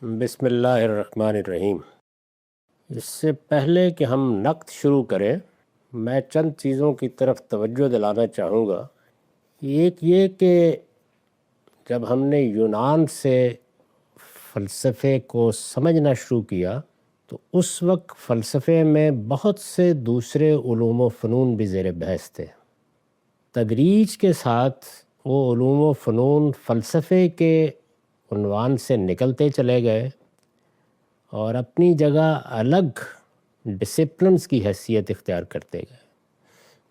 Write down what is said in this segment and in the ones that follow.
بسم اللہ الرحمن الرحیم۔ اس سے پہلے کہ ہم نقد شروع کریں، میں چند چیزوں کی طرف توجہ دلانا چاہوں گا۔ ایک یہ کہ جب ہم نے یونان سے فلسفے کو سمجھنا شروع کیا تو اس وقت فلسفے میں بہت سے دوسرے علوم و فنون بھی زیر بحث تھے۔ تدریج کے ساتھ وہ علوم و فنون فلسفے کے عنوان سے نکلتے چلے گئے اور اپنی جگہ الگ ڈسپلنز کی حیثیت اختیار کرتے گئے،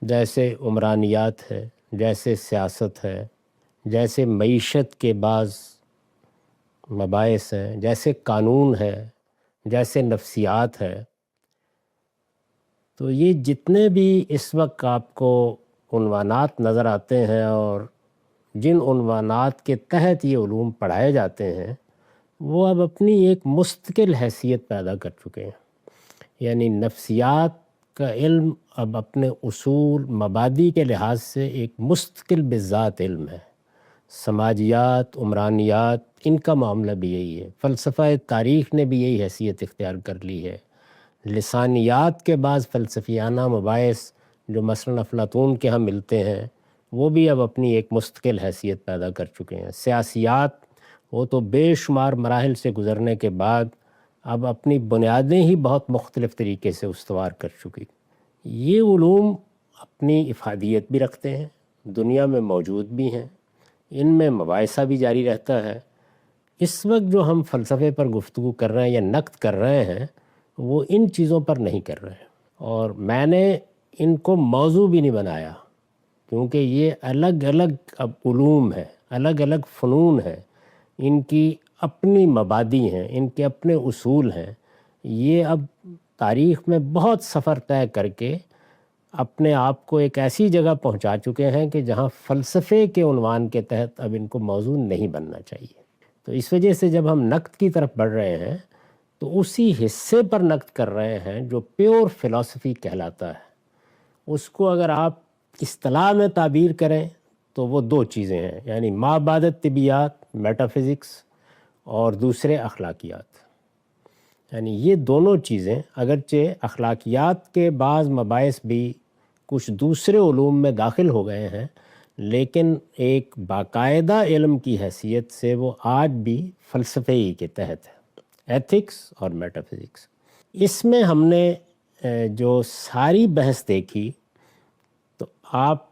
جیسے عمرانیات ہے، جیسے سیاست ہے، جیسے معیشت کے بعض مباحث ہیں، جیسے قانون ہے، جیسے نفسیات ہے۔ تو یہ جتنے بھی اس وقت آپ کو عنوانات نظر آتے ہیں اور جن عنوانات کے تحت یہ علوم پڑھائے جاتے ہیں، وہ اب اپنی ایک مستقل حیثیت پیدا کر چکے ہیں۔ یعنی نفسیات کا علم اب اپنے اصول مبادی کے لحاظ سے ایک مستقل بذات علم ہے۔ سماجیات، عمرانیات، ان کا معاملہ بھی یہی ہے۔ فلسفہ تاریخ نے بھی یہی حیثیت اختیار کر لی ہے۔ لسانیات کے بعض فلسفیانہ مباحث جو مثلاً افلاطون کے ہاں ملتے ہیں، وہ بھی اب اپنی ایک مستقل حیثیت پیدا کر چکے ہیں۔ سیاسیات، وہ تو بے شمار مراحل سے گزرنے کے بعد اب اپنی بنیادیں ہی بہت مختلف طریقے سے استوار کر چکی۔ یہ علوم اپنی افادیت بھی رکھتے ہیں، دنیا میں موجود بھی ہیں، ان میں مباحثہ بھی جاری رہتا ہے۔ اس وقت جو ہم فلسفے پر گفتگو کر رہے ہیں یا نقد کر رہے ہیں، وہ ان چیزوں پر نہیں کر رہے ہیں، اور میں نے ان کو موضوع بھی نہیں بنایا، کیونکہ یہ الگ الگ اب علوم ہے، الگ الگ فنون ہیں، ان کی اپنی مبادی ہیں، ان کے اپنے اصول ہیں۔ یہ اب تاریخ میں بہت سفر طے کر کے اپنے آپ کو ایک ایسی جگہ پہنچا چکے ہیں کہ جہاں فلسفے کے عنوان کے تحت اب ان کو موضوع نہیں بننا چاہیے۔ تو اس وجہ سے جب ہم نقد کی طرف بڑھ رہے ہیں تو اسی حصے پر نقد کر رہے ہیں جو پیور فلسفی کہلاتا ہے۔ اس کو اگر آپ اصطلاح میں تعبیر کریں تو وہ دو چیزیں ہیں، یعنی ما بعد طبیعیات، میٹافزکس، اور دوسرے اخلاقیات۔ یعنی یہ دونوں چیزیں، اگرچہ اخلاقیات کے بعض مباحث بھی کچھ دوسرے علوم میں داخل ہو گئے ہیں، لیکن ایک باقاعدہ علم کی حیثیت سے وہ آج بھی فلسفے ہی کے تحت ہے، ایتھکس اور میٹافزکس۔ اس میں ہم نے جو ساری بحث دیکھی، تو آپ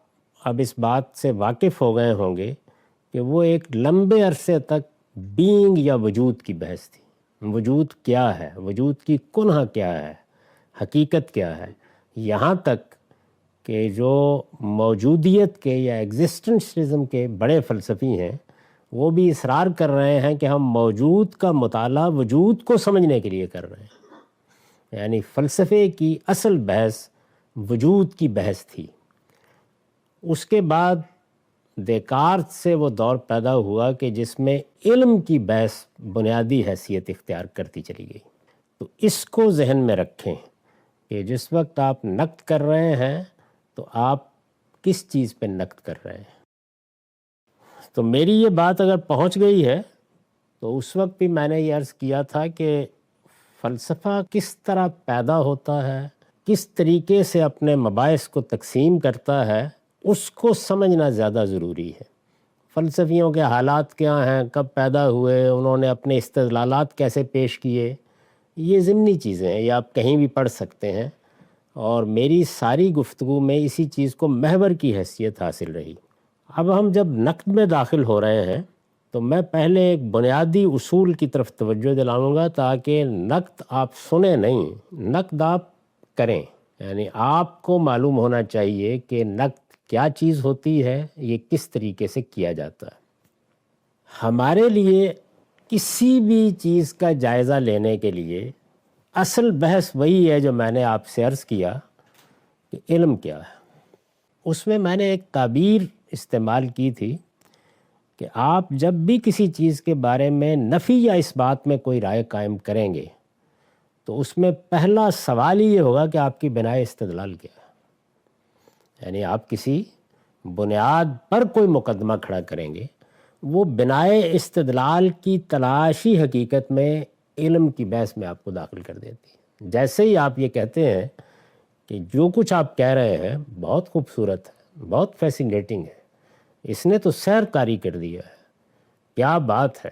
اب اس بات سے واقف ہو گئے ہوں گے کہ وہ ایک لمبے عرصے تک بینگ یا وجود کی بحث تھی۔ وجود کیا ہے، وجود کی کنہ کیا ہے، حقیقت کیا ہے، یہاں تک کہ جو موجودیت کے یا ایگزسٹنشلزم کے بڑے فلسفی ہیں، وہ بھی اصرار کر رہے ہیں کہ ہم موجود کا مطالعہ وجود کو سمجھنے کے لیے کر رہے ہیں۔ یعنی فلسفے کی اصل بحث وجود کی بحث تھی۔ اس کے بعد دیکارت سے وہ دور پیدا ہوا کہ جس میں علم کی بحث بنیادی حیثیت اختیار کرتی چلی گئی۔ تو اس کو ذہن میں رکھیں کہ جس وقت آپ نقد کر رہے ہیں تو آپ کس چیز پہ نقد کر رہے ہیں۔ تو میری یہ بات اگر پہنچ گئی ہے تو اس وقت بھی میں نے یہ عرض کیا تھا کہ فلسفہ کس طرح پیدا ہوتا ہے، کس طریقے سے اپنے مباحث کو تقسیم کرتا ہے، اس کو سمجھنا زیادہ ضروری ہے۔ فلسفیوں کے حالات کیا ہیں، کب پیدا ہوئے، انہوں نے اپنے استدلالات کیسے پیش کیے، یہ ضمنی چیزیں ہیں، یہ آپ کہیں بھی پڑھ سکتے ہیں، اور میری ساری گفتگو میں اسی چیز کو محور کی حیثیت حاصل رہی۔ اب ہم جب نقد میں داخل ہو رہے ہیں تو میں پہلے ایک بنیادی اصول کی طرف توجہ دلاؤں گا تاکہ نقد آپ سنیں نہیں، نقد آپ کریں۔ یعنی آپ کو معلوم ہونا چاہیے کہ نقد کیا چیز ہوتی ہے، یہ کس طریقے سے کیا جاتا ہے۔ ہمارے لیے کسی بھی چیز کا جائزہ لینے کے لیے اصل بحث وہی ہے جو میں نے آپ سے عرض کیا کہ علم کیا ہے۔ اس میں نے ایک تعبیر استعمال کی تھی کہ آپ جب بھی کسی چیز کے بارے میں نفی یا اس بات میں کوئی رائے قائم کریں گے تو اس میں پہلا سوال یہ ہوگا کہ آپ کی بنائے استدلال کیا ہے۔ یعنی آپ کسی بنیاد پر کوئی مقدمہ کھڑا کریں گے، وہ بنائے استدلال کی تلاشی حقیقت میں علم کی بحث میں آپ کو داخل کر دیتی ہے۔ جیسے ہی آپ یہ کہتے ہیں کہ جو کچھ آپ کہہ رہے ہیں بہت خوبصورت ہے، بہت فیسینیٹنگ ہے، اس نے تو سیر کاری کر دیا ہے، کیا بات ہے،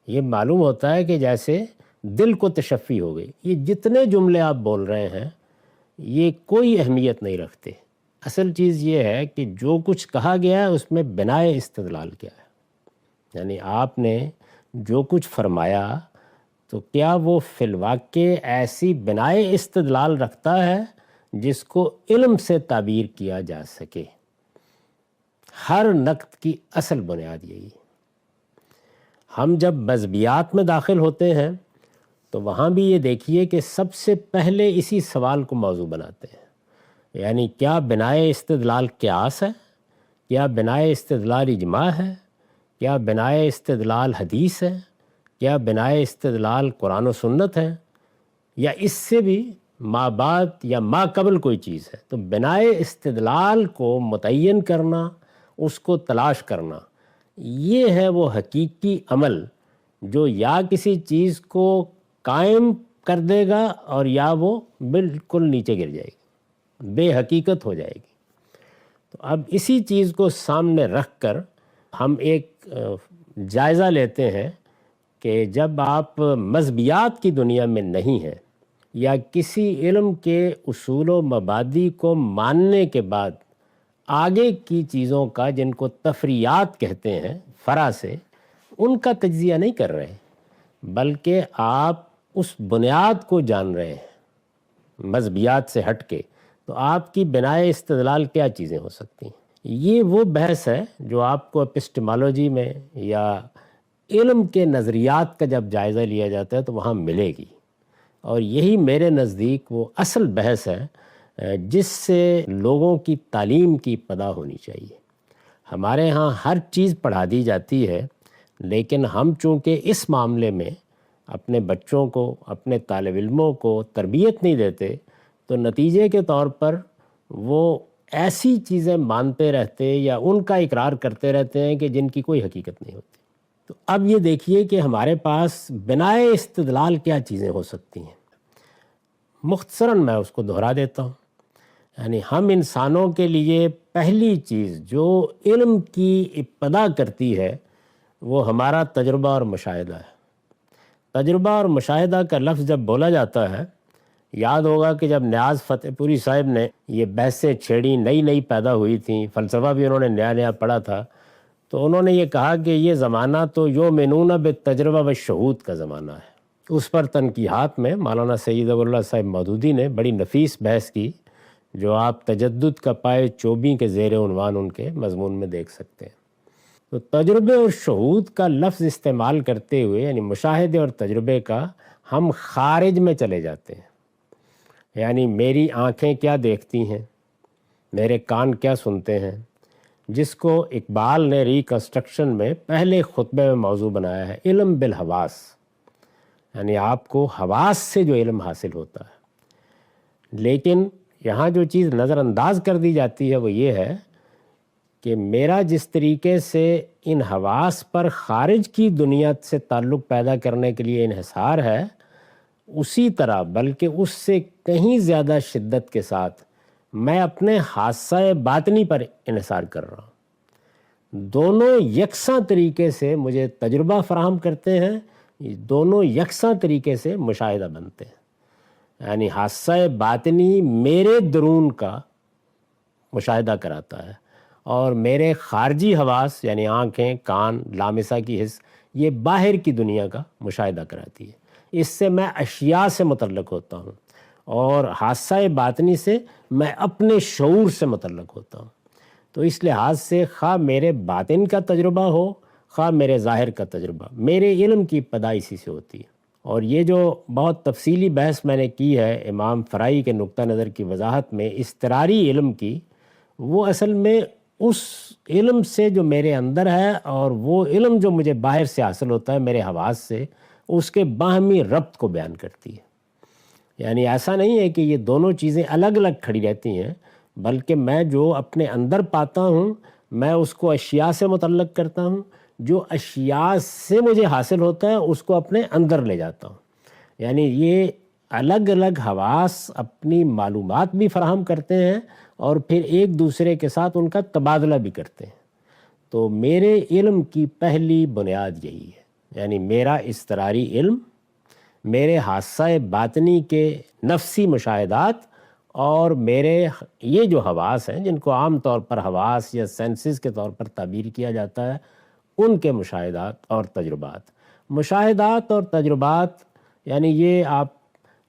یہ معلوم ہوتا ہے کہ جیسے دل کو تشفی ہو گئی۔ یہ جتنے جملے آپ بول رہے ہیں یہ کوئی اہمیت نہیں رکھتے، اصل چیز یہ ہے کہ جو کچھ کہا گیا ہے اس میں بنائے استدلال کیا ہے، یعنی آپ نے جو کچھ فرمایا تو کیا وہ فی الواقع ایسی بنائے استدلال رکھتا ہے جس کو علم سے تعبیر کیا جا سکے۔ ہر نقد کی اصل بنیاد یہی ہے۔ ہم جب مذہبیات میں داخل ہوتے ہیں تو وہاں بھی یہ دیکھیے کہ سب سے پہلے اسی سوال کو موضوع بناتے ہیں، یعنی کیا بنائے استدلال قیاس ہے، کیا بنائے استدلال اجماع ہے، کیا بنائے استدلال حدیث ہے، کیا بنائے استدلال قرآن و سنت ہے، یا اس سے بھی ما بعد یا ما قبل کوئی چیز ہے۔ تو بنائے استدلال کو متعین کرنا، اس کو تلاش کرنا، یہ ہے وہ حقیقی عمل جو یا کسی چیز کو قائم کر دے گا اور یا وہ بالکل نیچے گر جائے گی، بے حقیقت ہو جائے گی۔ تو اب اسی چیز کو سامنے رکھ کر ہم ایک جائزہ لیتے ہیں کہ جب آپ مذہبیات کی دنیا میں نہیں ہیں یا کسی علم کے اصول و مبادی کو ماننے کے بعد آگے کی چیزوں کا، جن کو تفریعات کہتے ہیں فرع سے، ان کا تجزیہ نہیں کر رہے، بلکہ آپ اس بنیاد کو جان رہے ہیں مذہبیات سے ہٹ کے، تو آپ کی بنائے استدلال کیا چیزیں ہو سکتی ہیں؟ یہ وہ بحث ہے جو آپ کو اپسٹمالوجی میں یا علم کے نظریات کا جب جائزہ لیا جاتا ہے تو وہاں ملے گی، اور یہی میرے نزدیک وہ اصل بحث ہے جس سے لوگوں کی تعلیم کی ابتدا ہونی چاہیے۔ ہمارے ہاں ہر چیز پڑھا دی جاتی ہے، لیکن ہم چونکہ اس معاملے میں اپنے بچوں کو، اپنے طالب علموں کو تربیت نہیں دیتے، تو نتیجے کے طور پر وہ ایسی چیزیں مانتے رہتے یا ان کا اقرار کرتے رہتے ہیں کہ جن کی کوئی حقیقت نہیں ہوتی۔ تو اب یہ دیکھیے کہ ہمارے پاس بنائے استدلال کیا چیزیں ہو سکتی ہیں۔ مختصراً میں اس کو دہرا دیتا ہوں، یعنی ہم انسانوں کے لیے پہلی چیز جو علم کی ابتدا کرتی ہے وہ ہمارا تجربہ اور مشاہدہ ہے۔ تجربہ اور مشاہدہ کا لفظ جب بولا جاتا ہے، یاد ہوگا کہ جب نیاز فتح پوری صاحب نے یہ بحثیں چھیڑی، نئی پیدا ہوئی تھیں، فلسفہ بھی انہوں نے نیا پڑھا تھا، تو انہوں نے یہ کہا کہ یہ زمانہ تو یؤمنون بالتجربہ والشہود کا زمانہ ہے۔ اس پر تنقیحات میں مولانا سید ابواللہ صاحب مودودی نے بڑی نفیس بحث کی، جو آپ تجدد کا پائے چوبیں کے زیر عنوان ان کے مضمون میں دیکھ سکتے ہیں۔ تو تجربے اور شہود کا لفظ استعمال کرتے ہوئے، یعنی مشاہدے اور تجربے کا، ہم خارج میں چلے جاتے ہیں، یعنی میری آنکھیں کیا دیکھتی ہیں، میرے کان کیا سنتے ہیں، جس کو اقبال نے ریکنسٹرکشن میں پہلے خطبے میں موضوع بنایا ہے، علم بالحواس، یعنی آپ کو حواس سے جو علم حاصل ہوتا ہے۔ لیکن یہاں جو چیز نظر انداز کر دی جاتی ہے وہ یہ ہے کہ میرا جس طریقے سے ان حواس پر خارج کی دنیا سے تعلق پیدا کرنے کے لیے انحصار ہے، اسی طرح بلکہ اس سے کہیں زیادہ شدت کے ساتھ میں اپنے حادثہ باطنی پر انحصار کر رہا ہوں۔ دونوں یکساں طریقے سے مجھے تجربہ فراہم کرتے ہیں، دونوں یکساں طریقے سے مشاہدہ بنتے ہیں، یعنی حادثہ باطنی میرے درون کا مشاہدہ کراتا ہے، اور میرے خارجی حواس یعنی آنکھیں، کان، لامسہ کی حس، یہ باہر کی دنیا کا مشاہدہ کراتی ہے۔ اس سے میں اشیاء سے متعلق ہوتا ہوں، اور حادثہ باطنی سے میں اپنے شعور سے متعلق ہوتا ہوں۔ تو اس لحاظ سے خواہ میرے باطن کا تجربہ ہو، خواہ میرے ظاہر کا تجربہ، میرے علم کی ابتدا اسی سے ہوتی ہے۔ اور یہ جو بہت تفصیلی بحث میں نے کی ہے امام فرائی کے نقطہ نظر کی وضاحت میں اضطراری علم کی، وہ اصل میں اس علم سے جو میرے اندر ہے اور وہ علم جو مجھے باہر سے حاصل ہوتا ہے میرے حواس سے، اس کے باہمی ربط کو بیان کرتی ہے۔ یعنی ایسا نہیں ہے کہ یہ دونوں چیزیں الگ الگ کھڑی رہتی ہیں، بلکہ میں جو اپنے اندر پاتا ہوں میں اس کو اشیاء سے متعلق کرتا ہوں، جو اشیاء سے مجھے حاصل ہوتا ہے اس کو اپنے اندر لے جاتا ہوں۔ یعنی یہ الگ الگ حواس اپنی معلومات بھی فراہم کرتے ہیں اور پھر ایک دوسرے کے ساتھ ان کا تبادلہ بھی کرتے ہیں۔ تو میرے علم کی پہلی بنیاد یہی ہے، یعنی میرا اضطراری علم، میرے حاسہ باطنی کے نفسی مشاہدات، اور میرے یہ جو حواس ہیں جن کو عام طور پر حواس یا سینسز کے طور پر تعبیر کیا جاتا ہے، ان کے مشاہدات اور تجربات۔ مشاہدات اور تجربات یعنی یہ آپ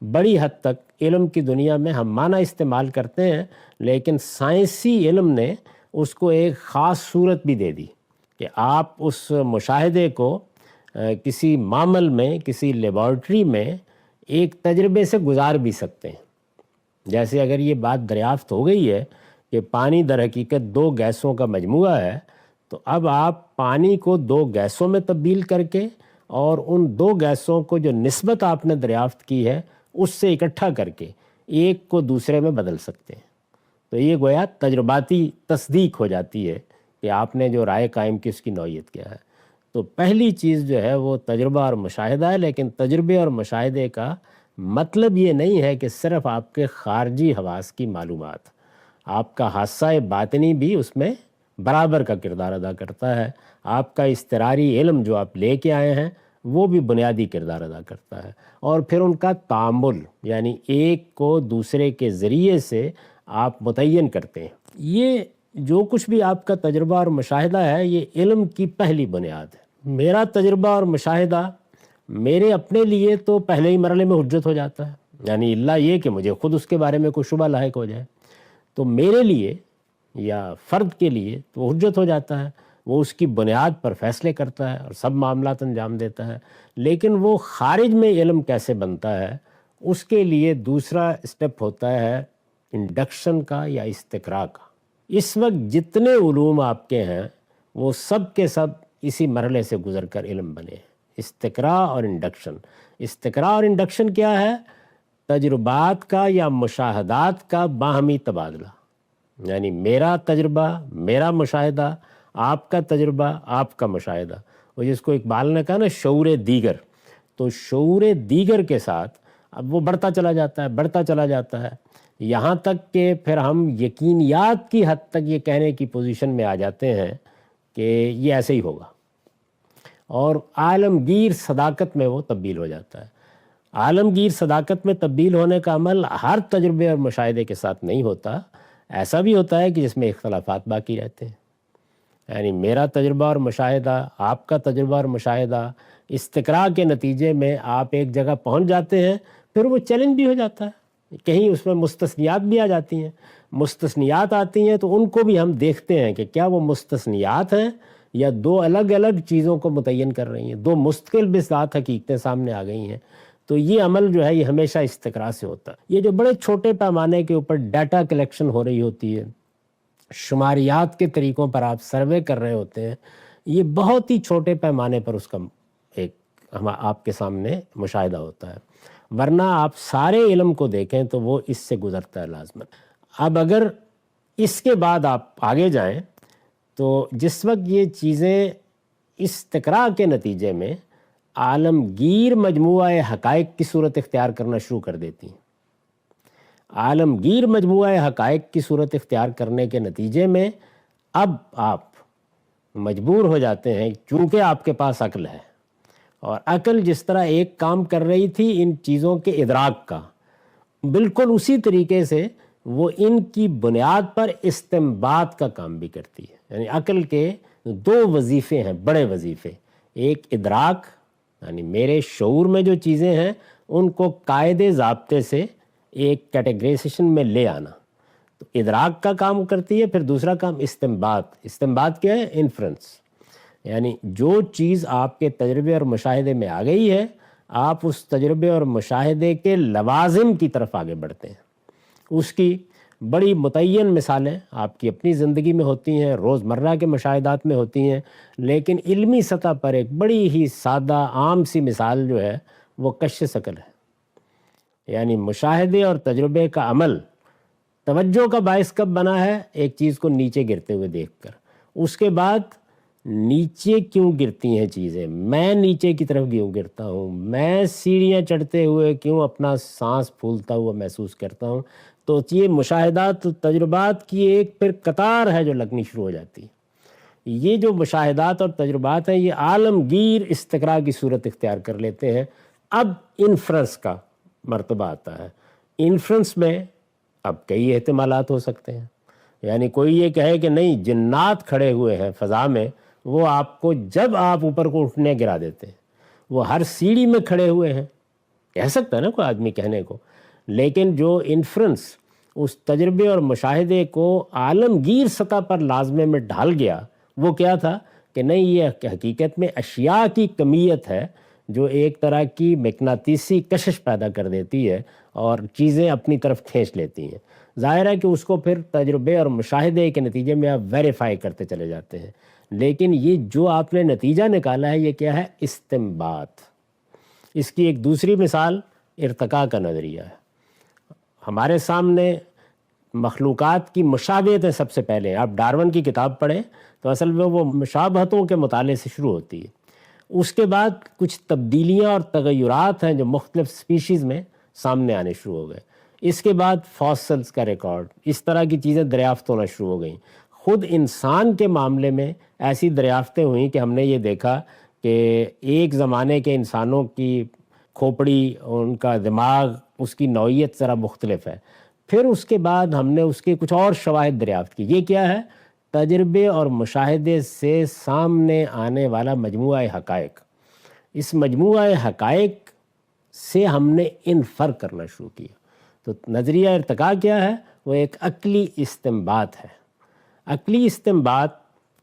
بڑی حد تک علم کی دنیا میں ہم معنی استعمال کرتے ہیں، لیکن سائنسی علم نے اس کو ایک خاص صورت بھی دے دی کہ آپ اس مشاہدے کو کسی معمل میں، کسی لیبارٹری میں ایک تجربے سے گزار بھی سکتے ہیں۔ جیسے اگر یہ بات دریافت ہو گئی ہے کہ پانی در حقیقت دو گیسوں کا مجموعہ ہے، تو اب آپ پانی کو دو گیسوں میں تبدیل کر کے اور ان دو گیسوں کو جو نسبت آپ نے دریافت کی ہے اس سے اکٹھا کر کے ایک کو دوسرے میں بدل سکتے ہیں۔ تو یہ گویا تجرباتی تصدیق ہو جاتی ہے کہ آپ نے جو رائے قائم کی اس کی نوعیت کیا ہے۔ تو پہلی چیز جو ہے وہ تجربہ اور مشاہدہ ہے، لیکن تجربے اور مشاہدے کا مطلب یہ نہیں ہے کہ صرف آپ کے خارجی حواس کی معلومات، آپ کا حاسہ باطنی بھی اس میں برابر کا کردار ادا کرتا ہے۔ آپ کا اضطراری علم جو آپ لے کے آئے ہیں وہ بھی بنیادی کردار ادا کرتا ہے، اور پھر ان کا تعامل یعنی ایک کو دوسرے کے ذریعے سے آپ متعین کرتے ہیں۔ یہ جو کچھ بھی آپ کا تجربہ اور مشاہدہ ہے یہ علم کی پہلی بنیاد ہے۔ میرا تجربہ اور مشاہدہ میرے اپنے لیے تو پہلے ہی مرحلے میں حجت ہو جاتا ہے، یعنی اللہ یہ کہ مجھے خود اس کے بارے میں کوئی شبہ لاحق ہو جائے، تو میرے لیے یا فرد کے لیے تو حجت ہو جاتا ہے، وہ اس کی بنیاد پر فیصلے کرتا ہے اور سب معاملات انجام دیتا ہے۔ لیکن وہ خارج میں علم کیسے بنتا ہے، اس کے لیے دوسرا اسٹیپ ہوتا ہے انڈکشن کا یا استقراء کا۔ اس وقت جتنے علوم آپ کے ہیں وہ سب کے سب اسی مرحلے سے گزر کر علم بنے ہیں، استقراء اور انڈکشن۔ استقراء اور انڈکشن کیا ہے؟ تجربات کا یا مشاہدات کا باہمی تبادلہ، یعنی میرا تجربہ، میرا مشاہدہ، آپ کا تجربہ، آپ کا مشاہدہ، وہ جس کو اقبال نے کہا نا شعور دیگر، تو شعور دیگر کے ساتھ اب وہ بڑھتا چلا جاتا ہے، بڑھتا چلا جاتا ہے، یہاں تک کہ پھر ہم یقینیات کی حد تک یہ کہنے کی پوزیشن میں آ جاتے ہیں کہ یہ ایسے ہی ہوگا، اور عالمگیر صداقت میں وہ تبدیل ہو جاتا ہے۔ عالمگیر صداقت میں تبدیل ہونے کا عمل ہر تجربے اور مشاہدے کے ساتھ نہیں ہوتا، ایسا بھی ہوتا ہے کہ جس میں اختلافات باقی رہتے ہیں، یعنی میرا تجربہ اور مشاہدہ، آپ کا تجربہ اور مشاہدہ، استقراء کے نتیجے میں آپ ایک جگہ پہنچ جاتے ہیں، پھر وہ چیلنج بھی ہو جاتا ہے، کہیں اس میں مستثنیات بھی آ جاتی ہیں۔ مستثنیات آتی ہیں تو ان کو بھی ہم دیکھتے ہیں کہ کیا وہ مستثنیات ہیں یا دو الگ الگ چیزوں کو متعین کر رہی ہیں، دو مستقل بذات حقیقتیں سامنے آ گئی ہیں۔ تو یہ عمل جو ہے یہ ہمیشہ استقراء سے ہوتا ہے۔ یہ جو بڑے چھوٹے پیمانے کے اوپر ڈیٹا کلیکشن ہو رہی ہوتی ہے، شماریات کے طریقوں پر آپ سروے کر رہے ہوتے ہیں، یہ بہت ہی چھوٹے پیمانے پر اس کا ایک آپ کے سامنے مشاہدہ ہوتا ہے، ورنہ آپ سارے علم کو دیکھیں تو وہ اس سے گزرتا ہے لازماً۔ اب اگر اس کے بعد آپ آگے جائیں تو جس وقت یہ چیزیں استقراء کے نتیجے میں عالمگیر مجموعہ حقائق کی صورت اختیار کرنا شروع کر دیتی ہیں، عالمگیر مجموعہ حقائق کی صورت اختیار کرنے کے نتیجے میں اب آپ مجبور ہو جاتے ہیں، چونکہ آپ کے پاس عقل ہے، اور عقل جس طرح ایک کام کر رہی تھی ان چیزوں کے ادراک کا، بالکل اسی طریقے سے وہ ان کی بنیاد پر استنباط کا کام بھی کرتی ہے۔ یعنی عقل کے دو وظیفے ہیں، بڑے وظیفے، ایک ادراک یعنی میرے شعور میں جو چیزیں ہیں ان کو قاعدے ضابطے سے ایک کیٹیگرائزیشن میں لے آنا، تو ادراک کا کام کرتی ہے۔ پھر دوسرا کام استنباط۔ استنباط کیا ہے؟ انفرنس، یعنی جو چیز آپ کے تجربے اور مشاہدے میں آ گئی ہے آپ اس تجربے اور مشاہدے کے لوازم کی طرف آگے بڑھتے ہیں۔ اس کی بڑی متعین مثالیں آپ کی اپنی زندگی میں ہوتی ہیں، روزمرہ کے مشاہدات میں ہوتی ہیں، لیکن علمی سطح پر ایک بڑی ہی سادہ عام سی مثال جو ہے وہ کشف ثقل ہے۔ یعنی مشاہدے اور تجربے کا عمل توجہ کا باعث کب بنا ہے؟ ایک چیز کو نیچے گرتے ہوئے دیکھ کر، اس کے بعد نیچے کیوں گرتی ہیں چیزیں، میں نیچے کی طرف کیوں گرتا ہوں، میں سیڑھیاں چڑھتے ہوئے کیوں اپنا سانس پھولتا ہوا محسوس کرتا ہوں۔ تو یہ مشاہدات تجربات کی ایک پھر قطار ہے جو لگنی شروع ہو جاتی ہے۔ یہ جو مشاہدات اور تجربات ہیں یہ عالمگیر استقراء کی صورت اختیار کر لیتے ہیں۔ اب انفرنس کا مرتبہ آتا ہے۔ انفرنس میں اب کئی احتمالات ہو سکتے ہیں، یعنی کوئی یہ کہے کہ نہیں جنات کھڑے ہوئے ہیں فضا میں، وہ آپ کو جب آپ اوپر کو اٹھنے گرا دیتے ہیں، وہ ہر سیڑھی میں کھڑے ہوئے ہیں، کہہ سکتا ہے نا کوئی آدمی کہنے کو۔ لیکن جو انفرنس اس تجربے اور مشاہدے کو عالمگیر سطح پر لازمے میں ڈھال گیا، وہ کیا تھا کہ نہیں یہ حقیقت میں اشیاء کی کمیت ہے جو ایک طرح کی مقناطیسی کشش پیدا کر دیتی ہے اور چیزیں اپنی طرف کھینچ لیتی ہیں۔ ظاہر ہے کہ اس کو پھر تجربے اور مشاہدے کے نتیجے میں آپ ویریفائی کرتے چلے جاتے ہیں، لیکن یہ جو آپ نے نتیجہ نکالا ہے یہ کیا ہے؟ استنباط۔ اس کی ایک دوسری مثال ارتقاء کا نظریہ ہے۔ ہمارے سامنے مخلوقات کی مشابہتیں سب سے پہلے، آپ ڈارون کی کتاب پڑھیں تو اصل میں وہ مشابہتوں کے مطالعے سے شروع ہوتی ہے۔ اس کے بعد کچھ تبدیلیاں اور تغیرات ہیں جو مختلف سپیشیز میں سامنے آنے شروع ہو گئے۔ اس کے بعد فاسلز کا ریکارڈ، اس طرح کی چیزیں دریافت ہونا شروع ہو گئیں۔ خود انسان کے معاملے میں ایسی دریافتیں ہوئیں کہ ہم نے یہ دیکھا کہ ایک زمانے کے انسانوں کی کھوپڑی، ان کا دماغ، اس کی نوعیت ذرا مختلف ہے۔ پھر اس کے بعد ہم نے اس کے کچھ اور شواہد دریافت کی۔ یہ کیا ہے؟ تجربے اور مشاہدے سے سامنے آنے والا مجموعہ حقائق۔ اس مجموعہ حقائق سے ہم نے انفر کرنا شروع کیا۔ تو نظریہ ارتقاء کیا ہے؟ وہ ایک عقلی استنباط ہے۔ عقلی استنباط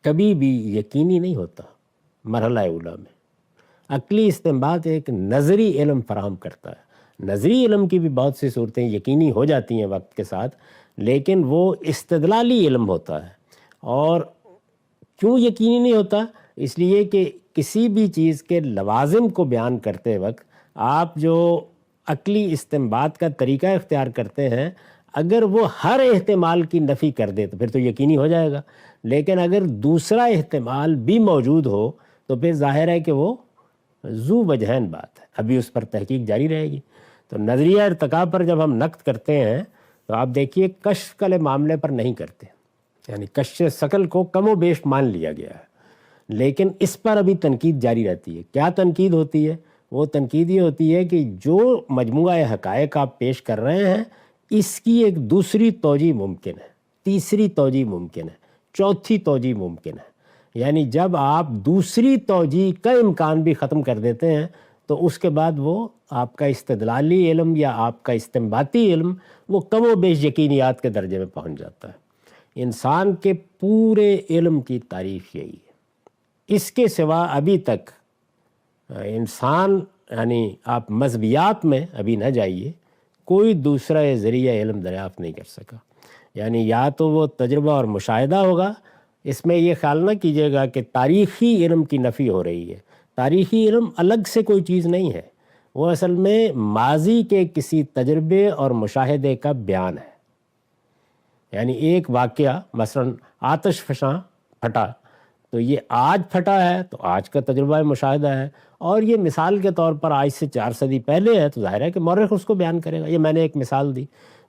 کبھی بھی یقینی نہیں ہوتا مرحلہ اولیٰ میں۔ عقلی استنباط ایک نظری علم فراہم کرتا ہے۔ نظری علم کی بھی بہت سی صورتیں یقینی ہو جاتی ہیں وقت کے ساتھ، لیکن وہ استدلالی علم ہوتا ہے۔ اور کیوں یقینی نہیں ہوتا؟ اس لیے کہ کسی بھی چیز کے لوازم کو بیان کرتے وقت آپ جو عقلی استنباط کا طریقہ اختیار کرتے ہیں، اگر وہ ہر احتمال کی نفی کر دے تو پھر تو یقینی ہو جائے گا، لیکن اگر دوسرا احتمال بھی موجود ہو تو پھر ظاہر ہے کہ وہ ذو وجہین بات ہے، ابھی اس پر تحقیق جاری رہے گی۔ تو نظریہ ارتقاء پر جب ہم نقد کرتے ہیں تو آپ دیکھیے کشف کل معاملے پر نہیں کرتے، یعنی کشف ثقل کو کم و بیش مان لیا گیا ہے، لیکن اس پر ابھی تنقید جاری رہتی ہے۔ کیا تنقید ہوتی ہے؟ وہ تنقید یہ ہوتی ہے کہ جو مجموعہ حقائق آپ پیش کر رہے ہیں اس کی ایک دوسری توجیہ ممکن ہے، تیسری توجیہ ممکن ہے، چوتھی توجیہ ممکن ہے۔ یعنی جب آپ دوسری توجیہ کا امکان بھی ختم کر دیتے ہیں تو اس کے بعد وہ آپ کا استدلالی علم یا آپ کا استنباطی علم وہ کم و بیش یقینیات کے درجے میں پہنچ جاتا ہے۔ انسان کے پورے علم کی تعریف یہی ہے۔ اس کے سوا ابھی تک انسان، یعنی آپ مذہبیات میں ابھی نہ جائیے، کوئی دوسرا ذریعہ علم دریافت نہیں کر سکا۔ یعنی یا تو وہ تجربہ اور مشاہدہ ہوگا، اس میں یہ خیال نہ کیجیے گا کہ تاریخی علم کی نفی ہو رہی ہے۔ تاریخی علم الگ سے کوئی چیز نہیں ہے، وہ اصل میں ماضی کے کسی تجربے اور مشاہدے کا بیان ہے۔ یعنی ایک واقعہ، مثلا آتش فشاں پھٹا، تو یہ آج پھٹا ہے تو آج کا تجربہ مشاہدہ ہے، اور یہ مثال کے طور پر آج سے 4 صدی پہلے ہے تو ظاہر ہے کہ مورخ اس کو بیان کرے گا۔ یہ میں نے ایک مثال دی،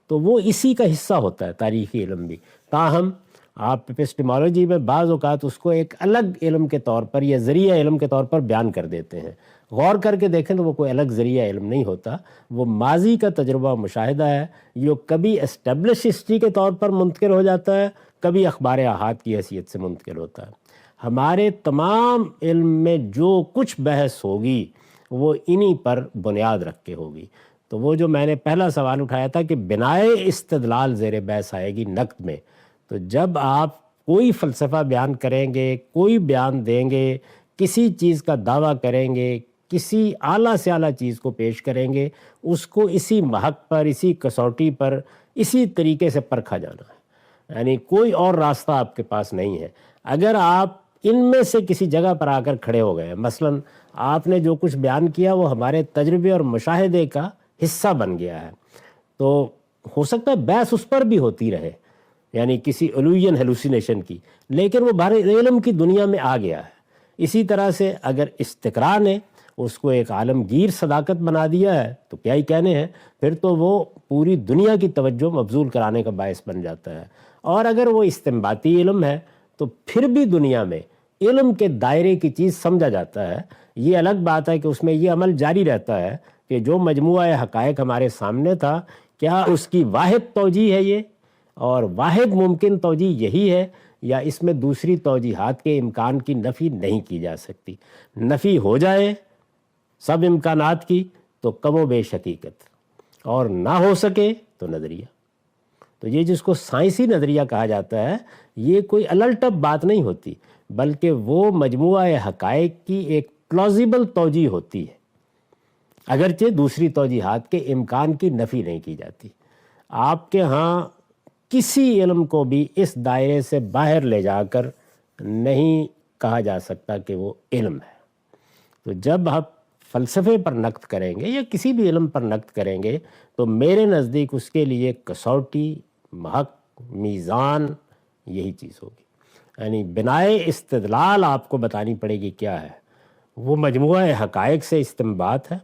تو وہ اسی کا حصہ ہوتا ہے تاریخی علم بھی۔ تاہم آپ ایپسٹیمالوجی میں بعض اوقات اس کو ایک الگ علم کے طور پر یا ذریعہ علم کے طور پر بیان کر دیتے ہیں۔ غور کر کے دیکھیں تو وہ کوئی الگ ذریعہ علم نہیں ہوتا، وہ ماضی کا تجربہ مشاہدہ ہے، جو کبھی اسٹیبلش ہسٹری کے طور پر منتقل ہو جاتا ہے، کبھی اخبار احاد کی حیثیت سے منتقل ہوتا ہے۔ ہمارے تمام علم میں جو کچھ بحث ہوگی وہ انہی پر بنیاد رکھ کے ہوگی۔ تو وہ جو میں نے پہلا سوال اٹھایا تھا کہ بنائے استدلال زیر بحث آئے گی نقد میں، تو جب آپ کوئی فلسفہ بیان کریں گے، کوئی بیان دیں گے، کسی چیز کا دعویٰ کریں گے، کسی اعلیٰ سے اعلیٰ چیز کو پیش کریں گے، اس کو اسی محک پر، اسی کسوٹی پر، اسی طریقے سے پرکھا جانا ہے۔ یعنی کوئی اور راستہ آپ کے پاس نہیں ہے۔ اگر آپ ان میں سے کسی جگہ پر آ کر کھڑے ہو گئے، مثلا آپ نے جو کچھ بیان کیا وہ ہمارے تجربے اور مشاہدے کا حصہ بن گیا ہے، تو ہو سکتا ہے بحث اس پر بھی ہوتی رہے، یعنی کسی الوین ہیلوسینیشن کی، لیکن وہ بحر علم کی دنیا میں آ گیا ہے۔ اسی طرح سے اگر استقراء نے اس کو ایک عالمگیر صداقت بنا دیا ہے تو کیا ہی کہنے ہیں، پھر تو وہ پوری دنیا کی توجہ مبذول کرانے کا باعث بن جاتا ہے۔ اور اگر وہ استنباطی علم ہے تو پھر بھی دنیا میں علم کے دائرے کی چیز سمجھا جاتا ہے۔ یہ الگ بات ہے کہ اس میں یہ عمل جاری رہتا ہے کہ جو مجموعہ حقائق ہمارے سامنے تھا، کیا اس کی واحد توجیہ ہے یہ، اور واحد ممکن توجیہ یہی ہے، یا اس میں دوسری توجیہات کے امکان کی نفی نہیں کی جا سکتی۔ نفی ہو جائے سب امکانات کی تو کم و بیش حقیقت، اور نہ ہو سکے تو نظریہ۔ تو یہ جس کو سائنسی نظریہ کہا جاتا ہے، یہ کوئی الٹپ بات نہیں ہوتی، بلکہ وہ مجموعہ حقائق کی ایک پلازیبل توجیہ ہوتی ہے، اگرچہ دوسری توجیہات کے امکان کی نفی نہیں کی جاتی۔ آپ کے ہاں کسی علم کو بھی اس دائرے سے باہر لے جا کر نہیں کہا جا سکتا کہ وہ علم ہے۔ تو جب آپ فلسفے پر نقد کریں گے یا کسی بھی علم پر نقد کریں گے تو میرے نزدیک اس کے لیے کسوٹی، محک، میزان یہی چیز ہوگی، یعنی بنائے استدلال آپ کو بتانی پڑے گی کیا ہے۔ وہ مجموعہ حقائق سے استنباط ہے،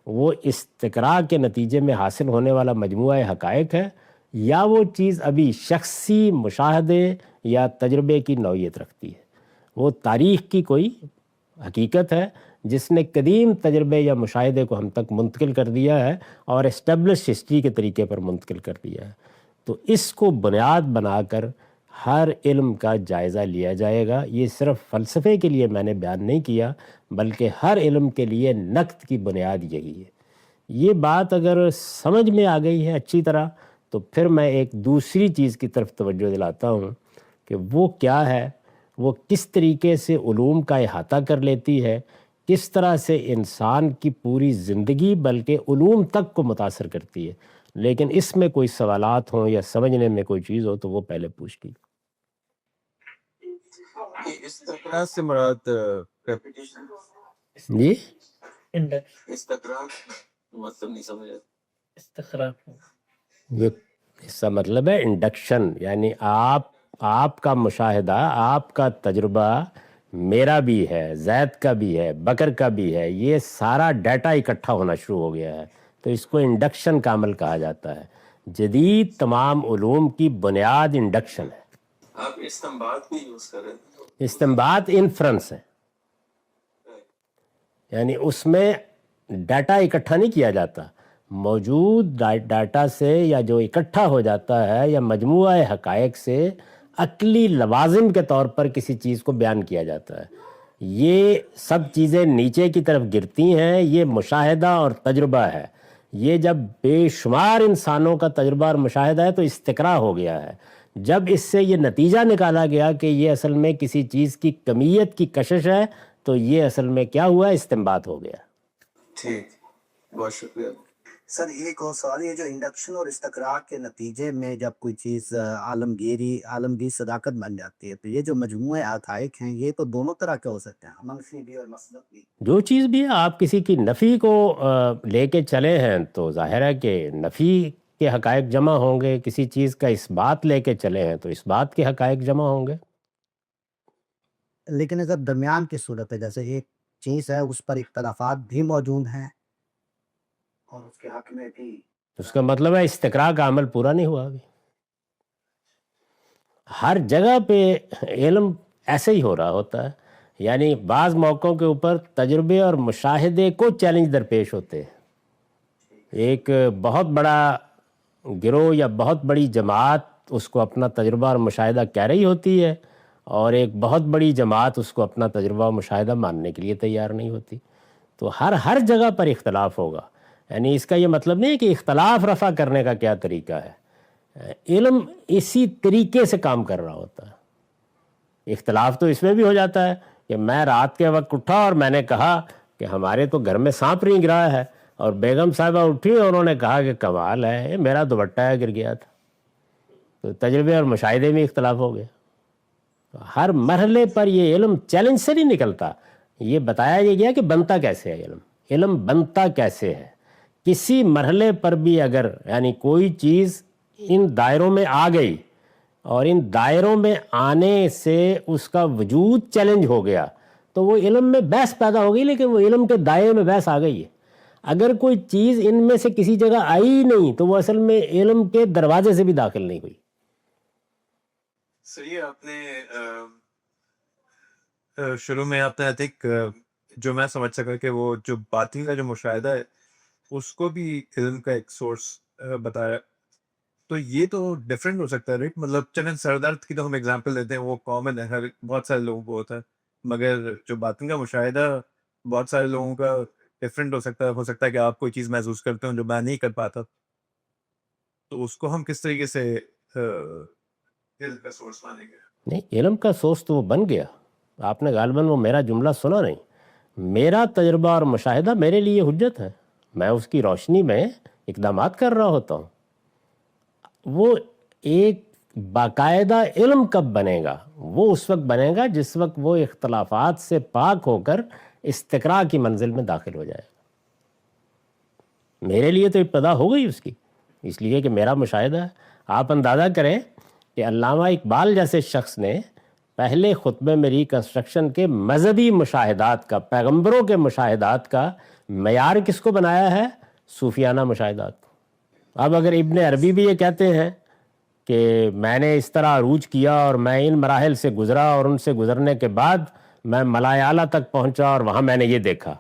وہ استقراء کے نتیجے میں حاصل ہونے والا مجموعہ حقائق ہے، یا وہ چیز ابھی شخصی مشاہدے یا تجربے کی نوعیت رکھتی ہے۔ وہ تاریخ کی کوئی حقیقت ہے جس نے قدیم تجربے یا مشاہدے کو ہم تک منتقل کر دیا ہے اور اسٹیبلش ہسٹری کے طریقے پر منتقل کر دیا ہے۔ تو اس کو بنیاد بنا کر ہر علم کا جائزہ لیا جائے گا۔ یہ صرف فلسفے کے لیے میں نے بیان نہیں کیا، بلکہ ہر علم کے لیے نقد کی بنیاد یہی ہے۔ یہ بات اگر سمجھ میں آ گئی ہے اچھی طرح تو پھر میں ایک دوسری چیز کی طرف توجہ دلاتا ہوں کہ وہ کیا ہے، وہ کس طریقے سے علوم کا احاطہ کر لیتی ہے، کس طرح سے انسان کی پوری زندگی بلکہ علوم تک کو متاثر کرتی ہے۔ لیکن اس میں کوئی سوالات ہوں یا سمجھنے میں کوئی چیز ہو تو وہ پہلے پوچھ لی۔ استقراء سے مراد جی استقراء مطلب نہیں سمجھا۔ استقراء یہ اس کا مطلب ہے انڈکشن، یعنی آپ کا مشاہدہ، آپ کا تجربہ، میرا بھی ہے، زید کا بھی ہے، بکر کا بھی ہے، یہ سارا ڈیٹا اکٹھا ہونا شروع ہو گیا ہے، تو اس کو انڈکشن کا عمل کہا جاتا ہے۔ جدید تمام علوم کی بنیاد انڈکشن ہے۔ آپ استنباط بھی یوز کر رہے ہیں۔ استنباط انفرنس ہے، یعنی اس میں ڈیٹا اکٹھا نہیں کیا جاتا، موجود ڈیٹا سے یا جو اکٹھا ہو جاتا ہے یا مجموعہ حقائق سے عقلی لوازم کے طور پر کسی چیز کو بیان کیا جاتا ہے۔ یہ سب چیزیں نیچے کی طرف گرتی ہیں، یہ مشاہدہ اور تجربہ ہے۔ یہ جب بے شمار انسانوں کا تجربہ اور مشاہدہ ہے تو استقراء ہو گیا ہے۔ جب اس سے یہ نتیجہ نکالا گیا کہ یہ اصل میں کسی چیز کی کمیت کی کشش ہے تو یہ اصل میں کیا ہوا، استنباط ہو گیا۔ ٹھیک، بہت شکریہ سر۔ ایک اور سوال، یہ جو انڈکشن اور استقراء کے نتیجے میں جب کوئی چیز عالمگیر صداقت بن جاتی ہے تو یہ جو مجموعہ حقائق ہیں یہ تو دونوں طرح کے ہو سکتے ہیں، منفی بھی اور مثبت بھی۔ جو چیز بھی ہے، آپ کسی کی نفی کو لے کے چلے ہیں تو ظاہر ہے کہ نفی کے حقائق جمع ہوں گے، کسی چیز کا اس بات لے کے چلے ہیں تو اس بات کے حقائق جمع ہوں گے۔ لیکن اگر درمیان کی صورت ہے، جیسے ایک چیز ہے اس پر اختلافات بھی موجود ہیں اور اس کے حق میں بھی، اس کا مطلب ہے استقراء کا عمل پورا نہیں ہوا ابھی۔ ہر جگہ پہ علم ایسے ہی ہو رہا ہوتا ہے، یعنی بعض موقعوں کے اوپر تجربے اور مشاہدے کو چیلنج درپیش ہوتے ہیں۔ ایک بہت بڑا گروہ یا بہت بڑی جماعت اس کو اپنا تجربہ اور مشاہدہ کہہ رہی ہوتی ہے، اور ایک بہت بڑی جماعت اس کو اپنا تجربہ اور مشاہدہ ماننے کے لیے تیار نہیں ہوتی۔ تو ہر جگہ پر اختلاف ہوگا، یعنی اس کا یہ مطلب نہیں ہے کہ اختلاف رفع کرنے کا کیا طریقہ ہے۔ علم اسی طریقے سے کام کر رہا ہوتا ہے۔ اختلاف تو اس میں بھی ہو جاتا ہے کہ میں رات کے وقت اٹھا اور میں نے کہا کہ ہمارے تو گھر میں سانپ رینگ رہا ہے، اور بیگم صاحبہ اٹھی اور انہوں نے کہا کہ کمال ہے، میرا دوپٹہ گر گیا تھا۔ تو تجربے اور مشاہدے میں اختلاف ہو گیا۔ ہر مرحلے پر یہ علم چیلنج سے نہیں نکلتا، یہ بتایا یہ گیا کہ بنتا کیسے ہے علم بنتا کیسے ہے۔ کسی مرحلے پر بھی اگر یعنی کوئی چیز ان دائروں میں آ گئی اور ان دائروں میں آنے سے اس کا وجود چیلنج ہو گیا تو وہ علم میں بحث پیدا ہو گئی، لیکن وہ علم کے دائرے میں بحث آ گئی ہے۔ اگر کوئی چیز ان میں سے کسی جگہ آئی ہی نہیں تو وہ اصل میں علم کے دروازے سے بھی داخل نہیں ہوئی۔ صحیح، آپ نے شروع میں آپ نے آئی تھنک جو میں سمجھ سکا کہ وہ جو باطن کا جو مشاہدہ ہے اس کو بھی علم کا ایک سورس بتایا، تو یہ تو ڈفرینٹ ہو سکتا ہے رائٹ؟ مطلب چلیں سر درد کی تو ہم ایگزامپل دیتے ہیں، وہ کامن ہے، ہر بہت سارے لوگوں کو ہوتا ہے، مگر جو باطن کا مشاہدہ بہت سارے لوگوں کا ڈفرینٹ ہو سکتا ہے کہ آپ کوئی چیز محسوس کرتے ہو جو میں نہیں کر پاتا، تو اس کو ہم کس طریقے سے علم کا سورس مانیں گے؟ نہیں، علم کا سورس تو وہ بن گیا۔ آپ نے غالباً وہ میرا جملہ سنا نہیں۔ میرا تجربہ اور مشاہدہ میرے لیے حجت ہے، میں اس کی روشنی میں اقدامات کر رہا ہوتا ہوں۔ وہ ایک باقاعدہ علم کب بنے گا؟ وہ اس وقت بنے گا جس وقت وہ اختلافات سے پاک ہو کر استقراء کی منزل میں داخل ہو جائے گا۔ میرے لیے تو ابتدا ہو گئی اس کی، اس لیے کہ میرا مشاہدہ ہے۔ آپ اندازہ کریں کہ علامہ اقبال جیسے شخص نے پہلے خطبے میں ریکنسٹرکشن کے مذہبی مشاہدات کا، پیغمبروں کے مشاہدات کا معیار کس کو بنایا ہے؟ صوفیانہ مشاہدات۔ اب اگر ابن عربی بھی یہ کہتے ہیں کہ میں نے اس طرح عروج کیا اور میں ان مراحل سے گزرا اور ان سے گزرنے کے بعد میں ملائے اعلیٰ تک پہنچا اور وہاں میں نے یہ دیکھا،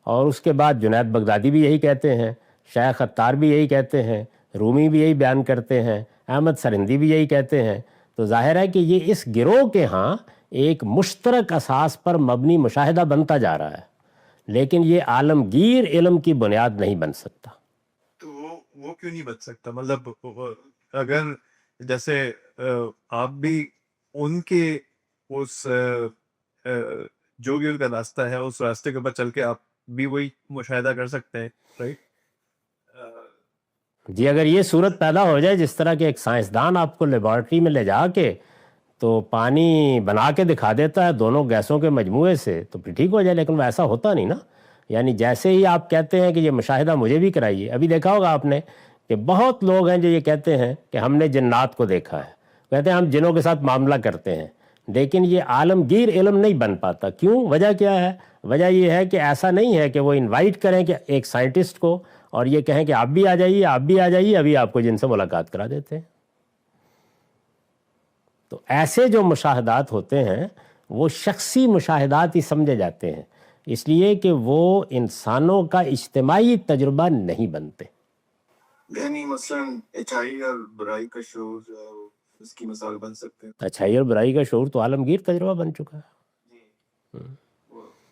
اور اس کے بعد جنید بغدادی بھی یہی کہتے ہیں، شیخ عطار بھی یہی کہتے ہیں، رومی بھی یہی بیان کرتے ہیں، احمد سرندی بھی یہی کہتے ہیں، تو ظاہر ہے کہ یہ اس گروہ کے ہاں ایک مشترک اساس پر مبنی مشاہدہ بنتا جا رہا ہے، لیکن یہ عالمگیر علم کی بنیاد نہیں بن سکتا۔ تو وہ کیوں نہیں بن سکتا؟ مطلب اگر جیسے آپ بھی ان کے اس جو بھی ان کا راستہ ہے اس راستے کے اوپر چل کے آپ بھی وہی مشاہدہ کر سکتے ہیں، رائٹ؟ جی، اگر یہ صورت پیدا ہو جائے جس طرح کہ ایک سائنسدان آپ کو لیبارٹری میں لے جا کے تو پانی بنا کے دکھا دیتا ہے دونوں گیسوں کے مجموعے سے، تو پھر ٹھیک ہو جائے، لیکن وہ ایسا ہوتا نہیں نا۔ یعنی جیسے ہی آپ کہتے ہیں کہ یہ مشاہدہ مجھے بھی کرائیے، ابھی دیکھا ہوگا آپ نے کہ بہت لوگ ہیں جو یہ کہتے ہیں کہ ہم نے جنات کو دیکھا ہے، کہتے ہیں ہم جنوں کے ساتھ معاملہ کرتے ہیں، لیکن یہ عالمگیر علم نہیں بن پاتا۔ کیوں؟ وجہ کیا ہے؟ وجہ یہ ہے کہ ایسا نہیں ہے کہ وہ انوائٹ کریں کہ ایک سائنٹسٹ کو اور یہ کہیں کہ آپ بھی آ جائیے، آپ بھی آ جائیے، ابھی آپ کو جن سے ملاقات کرا دیتے ہیں۔ تو ایسے جو مشاہدات ہوتے ہیں وہ شخصی مشاہدات ہی سمجھے جاتے ہیں، اس لیے کہ وہ انسانوں کا اجتماعی تجربہ نہیں بنتے۔ یعنی مثلاً اچھائی اور برائی کا شعور جو ہے وہ اس کی مثال بن سکتے ہیں۔ اچھائی اور برائی کا شعور تو عالمگیر تجربہ بن چکا ہے۔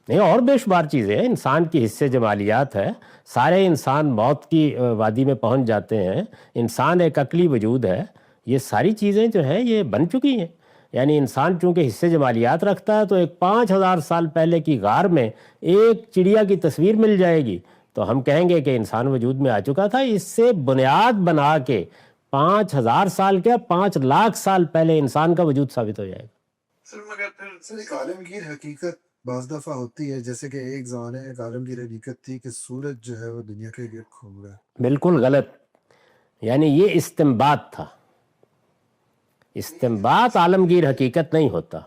نہیں، اور بے شمار چیزیں ہیں، انسان کی حصے جمالیات ہے، سارے انسان موت کی وادی میں پہنچ جاتے ہیں، انسان ایک عقلی وجود ہے، یہ ساری چیزیں جو ہیں یہ بن چکی ہیں۔ یعنی انسان چونکہ حصے جمالیات رکھتا ہے تو ایک 5000 سال پہلے کی غار میں ایک چڑیا کی تصویر مل جائے گی تو ہم کہیں گے کہ انسان وجود میں آ چکا تھا۔ اس سے بنیاد بنا کے 5000 سال کیا 5 لاکھ سال پہلے انسان کا وجود ثابت ہو جائے گا۔ سر مگر پھر ایک عالمگیر حقیقت بعض دفعہ ہوتی ہے، جیسے کہ ایک زمانے میں ایک عالمگیر حقیقت تھی کہ سورج جو ہے وہ دنیا کے گرد گھوم رہا ہے۔ بالکل غلط، یعنی یہ استنباط تھا۔ استنباط عالمگیر حقیقت نہیں ہوتا۔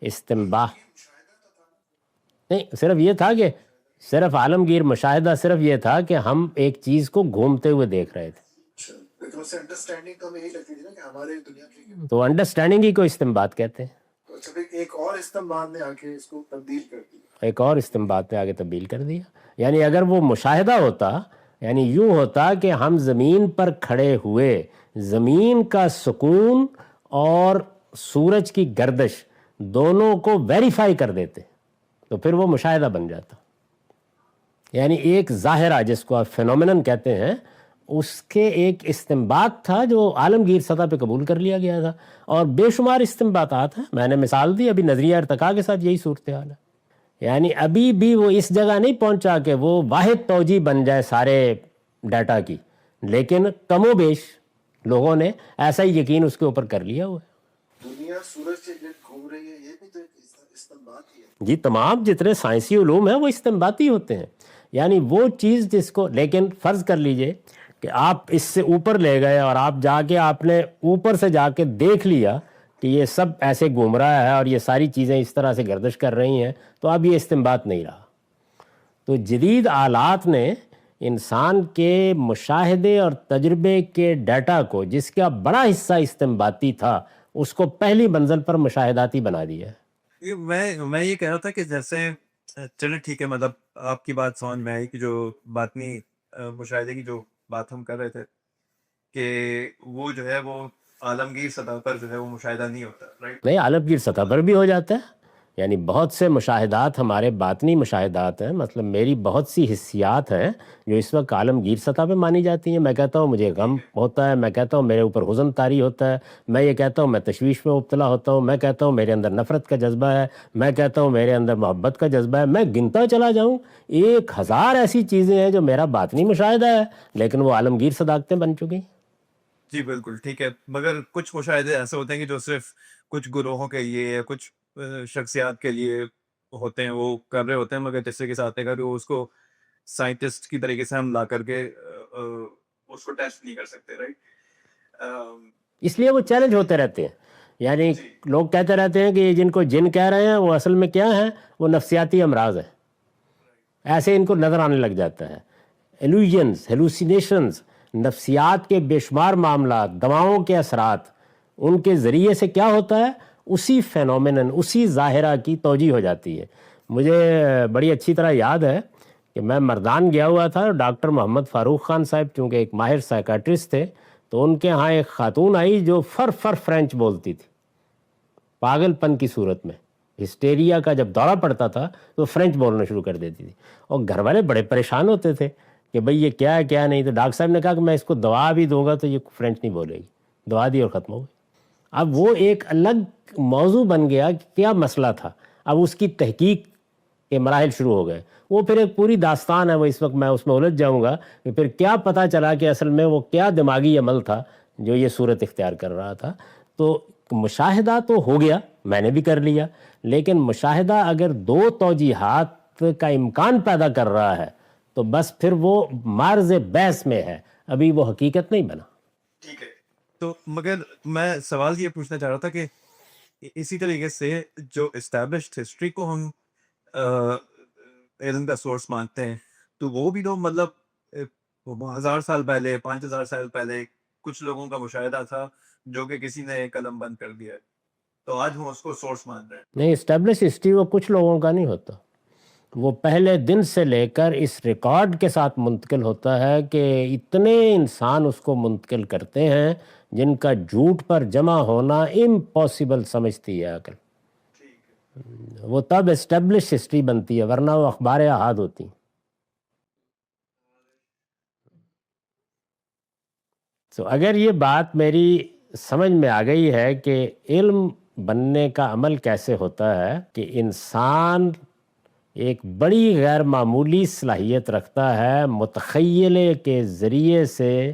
استنباط نہیں، صرف یہ تھا کہ صرف عالمگیر مشاہدہ صرف یہ تھا کہ ہم ایک چیز کو گھومتے ہوئے دیکھ رہے تھے، لیکن اس سے انڈرسٹینڈنگ تو ہمیں یہی لگتی تھی نا کہ ہمارے دنیا کے تو انڈرسٹینڈنگ ہی کو استنباط کہتے ہیں۔ اچھا، پھر ایک اور استنباط نے آ کے اس کو تبدیل کر دیا۔ ایک اور استنباط نے آگے تبدیل کر دیا۔ یعنی اگر وہ مشاہدہ ہوتا، یعنی یوں ہوتا کہ ہم زمین پر کھڑے ہوئے زمین کا سکون اور سورج کی گردش دونوں کو ویریفائی کر دیتے تو پھر وہ مشاہدہ بن جاتا۔ یعنی ایک ظاہرہ جس کو آپ فینومینن کہتے ہیں، اس کے ایک استنباط تھا جو عالمگیر سطح پہ قبول کر لیا گیا تھا، اور بے شمار استنباطات ہیں۔ میں نے مثال دی ابھی، نظریہ ارتقاء کے ساتھ یہی صورتحال ہے۔ یعنی ابھی بھی وہ اس جگہ نہیں پہنچا کہ وہ واحد توجیہ بن جائے سارے ڈیٹا کی، لیکن کم و بیش لوگوں نے ایسا ہی یقین اس کے اوپر کر لیا ہوا ہے۔ دنیا سورج سے گرد گھوم رہی ہے، یہ بھی تو ایک استنباط ہی ہے۔ جی، تمام جتنے سائنسی علوم ہیں وہ استنباطی ہوتے ہیں۔ یعنی وہ چیز جس کو، لیکن فرض کر لیجئے کہ آپ اس سے اوپر لے گئے اور آپ جا کے آپ نے اوپر سے جا کے دیکھ لیا کہ یہ سب ایسے گھوم رہا ہے اور یہ ساری چیزیں اس طرح سے گردش کر رہی ہیں، تو اب یہ استنباط نہیں رہا۔ تو جدید آلات نے انسان کے مشاہدے اور تجربے کے ڈیٹا کو، جس کا بڑا حصہ استنباطی تھا، اس کو پہلی منزل پر مشاہداتی بنا دیا ہے۔ میں یہ کہہ رہا تھا کہ جیسے چلیں ٹھیک ہے، مطلب آپ کی بات سمجھ میں آئی کہ جو باطنی مشاہدے کی جو بات ہم کر رہے تھے کہ وہ جو ہے وہ عالمگیر سطح پر جو ہے وہ مشاہدہ نہیں ہوتا، رائٹ؟ نہیں، عالمگیر سطح پر بھی ہو جاتا ہے، یعنی بہت سے مشاہدات ہمارے باطنی مشاہدات ہیں، مطلب میری بہت سی حسیات ہیں جو اس وقت عالمگیر سطح پہ مانی جاتی ہیں۔ میں کہتا ہوں مجھے غم ہوتا ہے، میں کہتا ہوں میرے اوپر حزن طاری ہوتا ہے، میں یہ کہتا ہوں میں تشویش میں مبتلا ہوتا ہوں، میں کہتا ہوں میرے اندر نفرت کا جذبہ ہے، میں کہتا ہوں میرے اندر محبت کا جذبہ ہے، میں گنتا چلا جاؤں 1000 ایسی چیزیں ہیں جو میرا باطنی مشاہدہ ہے، لیکن وہ عالمگیر صداقتیں بن چکی ہیں۔ جی بالکل ٹھیک ہے، مگر کچھ مشاہدے ایسے ہوتے ہیں کہ جو صرف کچھ گروہوں کے لیے یا کچھ شخصیات کے لیے ہوتے ہیں، وہ کر رہے ہوتے ہیں، مگر جیسے کہ ساتھ کہ اس کو سائنٹسٹ کی طریقے سے ہم لا کر کے اس کو ٹیسٹ نہیں کر سکتے، رائٹ؟ اس لیے وہ چیلنج ہوتے رہتے ہیں، یعنی لوگ کہتے رہتے ہیں کہ یہ جن کو جن کہہ رہے ہیں وہ اصل میں کیا ہیں، وہ نفسیاتی امراض ہیں، ایسے ان کو نظر آنے لگ جاتا ہے۔ ایلوژنز، ہیلوسینیشنز، نفسیات کے بے شمار معاملات، دواؤں کے اثرات، ان کے ذریعے سے کیا ہوتا ہے، اسی فینومینن، اسی ظاہرہ کی توجیہ ہو جاتی ہے۔ مجھے بڑی اچھی طرح یاد ہے کہ میں مردان گیا ہوا تھا، ڈاکٹر محمد فاروق خان صاحب چونکہ ایک ماہر سائیکاٹرسٹ تھے، تو ان کے ہاں ایک خاتون آئی جو فرینچ بولتی تھی، پاگل پن کی صورت میں، ہسٹیریا کا جب دورہ پڑتا تھا تو فرینچ بولنا شروع کر دیتی تھی، اور گھر والے بڑے پریشان ہوتے تھے کہ بھئی یہ کیا ہے کیا نہیں۔ تو ڈاکٹر صاحب نے کہا کہ میں اس کو دوا بھی دوں گا تو یہ فرینچ نہیں بولے گی، دوا دی اور ختم ہو گئی۔ اب وہ ایک الگ موضوع بن گیا کہ کیا مسئلہ تھا، اب اس کی تحقیق کے مراحل شروع ہو گئے، وہ پھر ایک پوری داستان ہے، وہ اس وقت میں اس میں الجھ جاؤں گا کہ پھر کیا پتہ چلا کہ اصل میں وہ کیا دماغی عمل تھا جو یہ صورت اختیار کر رہا تھا۔ تو مشاہدہ تو ہو گیا، میں نے بھی کر لیا، لیکن مشاہدہ اگر 2 توجیحات کا امکان پیدا کر رہا ہے تو بس پھر وہ معرض بحث میں ہے، ابھی وہ حقیقت نہیں بنا۔ ٹھیک ہے، تو مگر میں سوال یہ پوچھنا چاہ رہا تھا کہ اسی طریقے سے جو اسٹیبلشڈ ہسٹری کو ہم علم کا سورس مانتے ہیں، تو وہ بھی تو مطلب 1000 سال پہلے، 5000 سال پہلے کچھ لوگوں کا مشاہدہ تھا جو کہ کسی نے قلم بند کر دیا ہے، تو آج ہم اس کو سورس مان رہے ہیں۔ نہیں، اسٹیبلش ہسٹری وہ کچھ لوگوں کا نہیں ہوتا، وہ پہلے دن سے لے کر اس ریکارڈ کے ساتھ منتقل ہوتا ہے کہ اتنے انسان اس کو منتقل کرتے ہیں جن کا جھوٹ پر جمع ہونا امپاسبل سمجھتی ہے عقل، وہ تب اسٹیبلش ہسٹری بنتی ہے، ورنہ وہ اخبار احاد ہوتی ہیں۔ تو اگر یہ بات میری سمجھ میں آ گئی ہے کہ علم بننے کا عمل کیسے ہوتا ہے، کہ انسان ایک بڑی غیر معمولی صلاحیت رکھتا ہے متخیلے کے ذریعے سے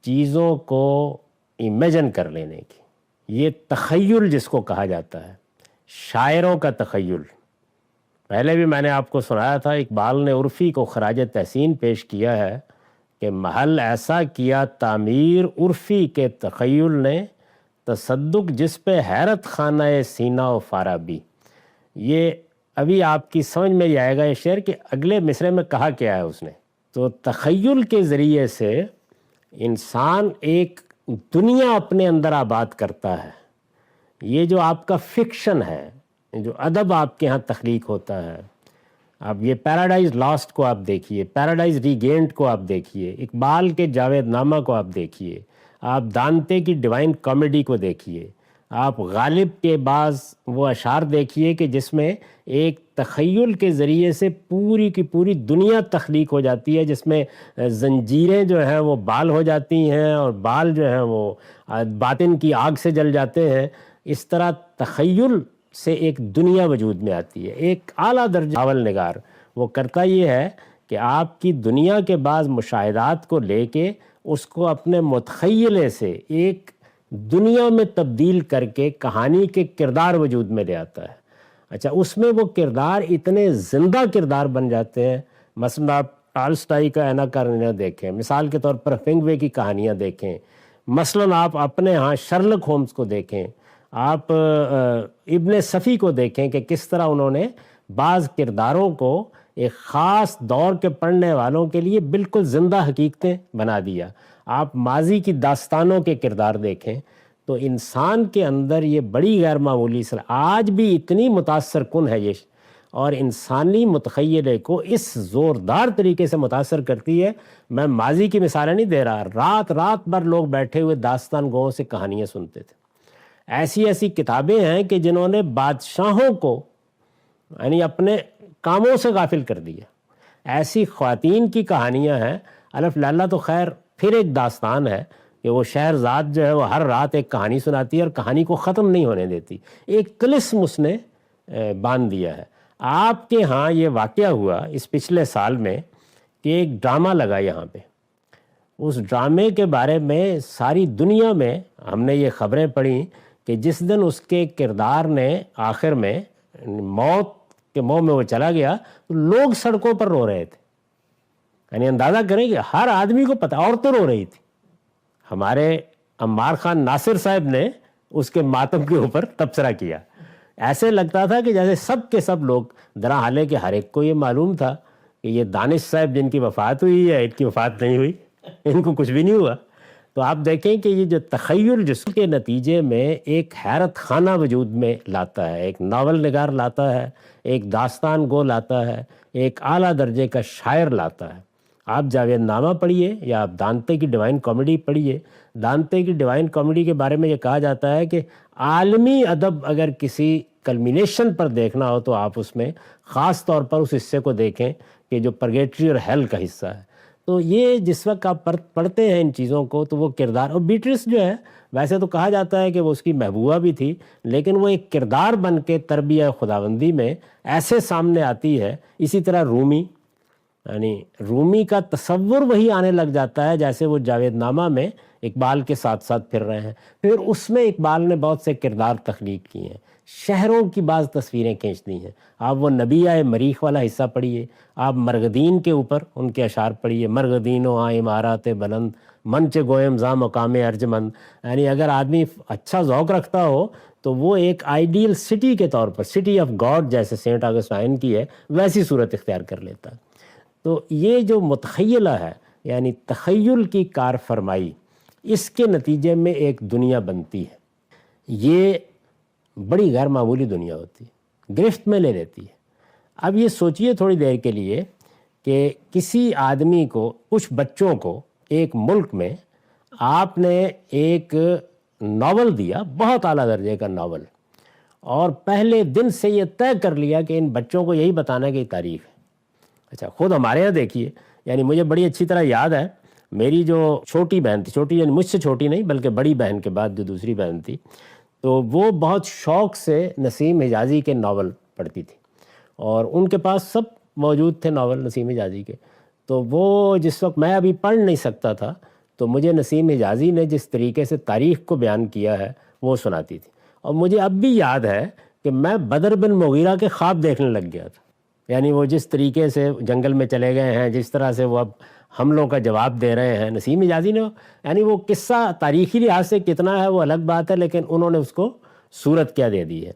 چیزوں کو امیجن کر لینے کی، یہ تخیل جس کو کہا جاتا ہے، شاعروں کا تخیل۔ پہلے بھی میں نے آپ کو سنایا تھا، اقبال نے عرفی کو خراج تحسین پیش کیا ہے کہ محل ایسا کیا تعمیر عرفی کے تخیل نے، تصدق جس پہ حیرت خانہ سینہ و فارابی۔ یہ ابھی آپ کی سمجھ میں یہ آئے گا یہ شعر کہ اگلے مصرے میں کہا کیا ہے اس نے۔ تو تخیل کے ذریعے سے انسان ایک دنیا اپنے اندر آباد کرتا ہے۔ یہ جو آپ کا فکشن ہے، جو ادب آپ کے ہاں تخلیق ہوتا ہے، آپ یہ پیراڈائز لاسٹ کو آپ دیکھیے، پیراڈائز ریگینڈ کو آپ دیکھیے، اقبال کے جاوید نامہ کو آپ دیکھیے، آپ دانتے کی ڈیوائن کامیڈی کو دیکھیے، آپ غالب کے بعض وہ اشعار دیکھیے کہ جس میں ایک تخیل کے ذریعے سے پوری کی پوری دنیا تخلیق ہو جاتی ہے، جس میں زنجیریں جو ہیں وہ بال ہو جاتی ہیں اور بال جو ہیں وہ باطن کی آگ سے جل جاتے ہیں۔ اس طرح تخیل سے ایک دنیا وجود میں آتی ہے۔ ایک اعلیٰ درجہ ناول نگار وہ کرتا یہ ہے کہ آپ کی دنیا کے بعض مشاہدات کو لے کے اس کو اپنے متخیلے سے ایک دنیا میں تبدیل کر کے کہانی کے کردار وجود میں لے آتا ہے۔ اچھا، اس میں وہ کردار اتنے زندہ کردار بن جاتے ہیں، مثلا آپ ٹالسٹائی کا اینا کارینینا دیکھیں، مثال کے طور پر ہیمنگوے کی کہانیاں دیکھیں، مثلاً آپ اپنے ہاں شرلک ہومز کو دیکھیں، آپ ابن صفی کو دیکھیں کہ کس طرح انہوں نے بعض کرداروں کو ایک خاص دور کے پڑھنے والوں کے لیے بالکل زندہ حقیقتیں بنا دیا۔ آپ ماضی کی داستانوں کے کردار دیکھیں تو انسان کے اندر یہ بڑی غیر معمولی آج بھی اتنی متاثر کن ہے یہ، اور انسانی متخیلے کو اس زوردار طریقے سے متاثر کرتی ہے۔ میں ماضی کی مثالیں نہیں دے رہا، رات رات بھر لوگ بیٹھے ہوئے داستان گوؤں سے کہانیاں سنتے تھے۔ ایسی ایسی کتابیں ہیں کہ جنہوں نے بادشاہوں کو یعنی اپنے کاموں سے غافل کر دیا۔ ایسی خواتین کی کہانیاں ہیں۔ الف لالہ تو خیر پھر ایک داستان ہے کہ وہ شہرزاد جو ہے وہ ہر رات ایک کہانی سناتی ہے اور کہانی کو ختم نہیں ہونے دیتی، ایک طلسم اس نے باندھ دیا ہے۔ آپ کے ہاں یہ واقعہ ہوا اس پچھلے سال میں کہ ایک ڈرامہ لگا یہاں پہ، اس ڈرامے کے بارے میں ساری دنیا میں ہم نے یہ خبریں پڑھی کہ جس دن اس کے کردار نے آخر میں موت کے منہ میں وہ چلا گیا تو لوگ سڑکوں پر رو رہے تھے۔ یعنی اندازہ کریں کہ ہر آدمی کو پتہ، عورتیں رو رہی تھی۔ ہمارے عمار خان ناصر صاحب نے اس کے ماتم کے اوپر تبصرہ کیا، ایسے لگتا تھا کہ جیسے سب کے سب لوگ درا حالے کہ ہر ایک کو یہ معلوم تھا کہ یہ دانش صاحب جن کی وفات ہوئی ہے ان کی وفات نہیں ہوئی، ان کو کچھ بھی نہیں ہوا۔ تو آپ دیکھیں کہ یہ جو تخیل جس کے نتیجے میں ایک حیرت خانہ وجود میں لاتا ہے، ایک ناول نگار لاتا ہے، ایک داستان گو لاتا ہے، ایک اعلیٰ درجے کا شاعر لاتا ہے۔ آپ جاوید نامہ پڑھیے یا آپ دانتے کی ڈیوائن کامیڈی پڑھیے۔ دانتے کی ڈیوائن کامیڈی کے بارے میں یہ کہا جاتا ہے کہ عالمی ادب اگر کسی کلمینیشن پر دیکھنا ہو تو آپ اس میں خاص طور پر اس حصے کو دیکھیں کہ جو پرگیٹری اور ہیل کا حصہ ہے۔ تو یہ جس وقت آپ پڑھتے ہیں ان چیزوں کو تو وہ کردار، اور بیٹرس جو ہے ویسے تو کہا جاتا ہے کہ وہ اس کی محبوبہ بھی تھی، لیکن وہ ایک کردار بن کے تربیہ خداوندی میں ایسے سامنے آتی ہے۔ اسی طرح رومی، یعنی رومی کا تصور وہی آنے لگ جاتا ہے جیسے وہ جاوید نامہ میں اقبال کے ساتھ ساتھ پھر رہے ہیں۔ پھر اس میں اقبال نے بہت سے کردار تخلیق کیے ہیں، شہروں کی بعض تصویریں کھینچ دی ہیں۔ آپ وہ نبیہ مریخ والا حصہ پڑھیے، آپ مرغدین کے اوپر ان کے اشعار پڑھیے، مرغدین و عمارات بلند منچ گویم زاں مقام ارجمند۔ یعنی اگر آدمی اچھا ذوق رکھتا ہو تو وہ ایک آئیڈیل سٹی کے طور پر، سٹی آف گاڈ جیسے سینٹ آگسٹائن کی ہے، ویسی صورت اختیار کر لیتا ہے۔ تو یہ جو متخیلہ ہے یعنی تخیل کی کار فرمائی، اس کے نتیجے میں ایک دنیا بنتی ہے۔ یہ بڑی غیر معمولی دنیا ہوتی ہے، گرفت میں لے لیتی ہے۔ اب یہ سوچئے تھوڑی دیر کے لیے کہ کسی آدمی کو، کچھ بچوں کو ایک ملک میں آپ نے ایک ناول دیا، بہت اعلیٰ درجے کا ناول، اور پہلے دن سے یہ طے کر لیا کہ ان بچوں کو یہی بتانا ہے کہ یہ تاریخ ہے۔ اچھا خود ہمارے یہاں دیکھیے، یعنی مجھے بڑی اچھی طرح یاد ہے، میری جو چھوٹی بہن تھی، چھوٹی یعنی مجھ سے چھوٹی نہیں بلکہ بڑی بہن کے بعد جو دوسری بہن تھی، تو وہ بہت شوق سے نسیم حجازی کے ناول پڑھتی تھی، اور ان کے پاس سب موجود تھے ناول نسیم حجازی کے۔ تو وہ جس وقت میں ابھی پڑھ نہیں سکتا تھا تو مجھے نسیم حجازی نے جس طریقے سے تاریخ کو بیان کیا ہے وہ سناتی تھی، اور مجھے اب بھی یاد ہے کہ میں بدر بن مغیرہ کے خواب دیکھنے لگ گیا تھا۔ یعنی وہ جس طریقے سے جنگل میں چلے گئے ہیں، جس طرح سے وہ اب حملوں کا جواب دے رہے ہیں، نسیم حجازی نے، یعنی وہ قصہ تاریخی لحاظ سے کتنا ہے وہ الگ بات ہے، لیکن انہوں نے اس کو صورت کیا دے دی ہے۔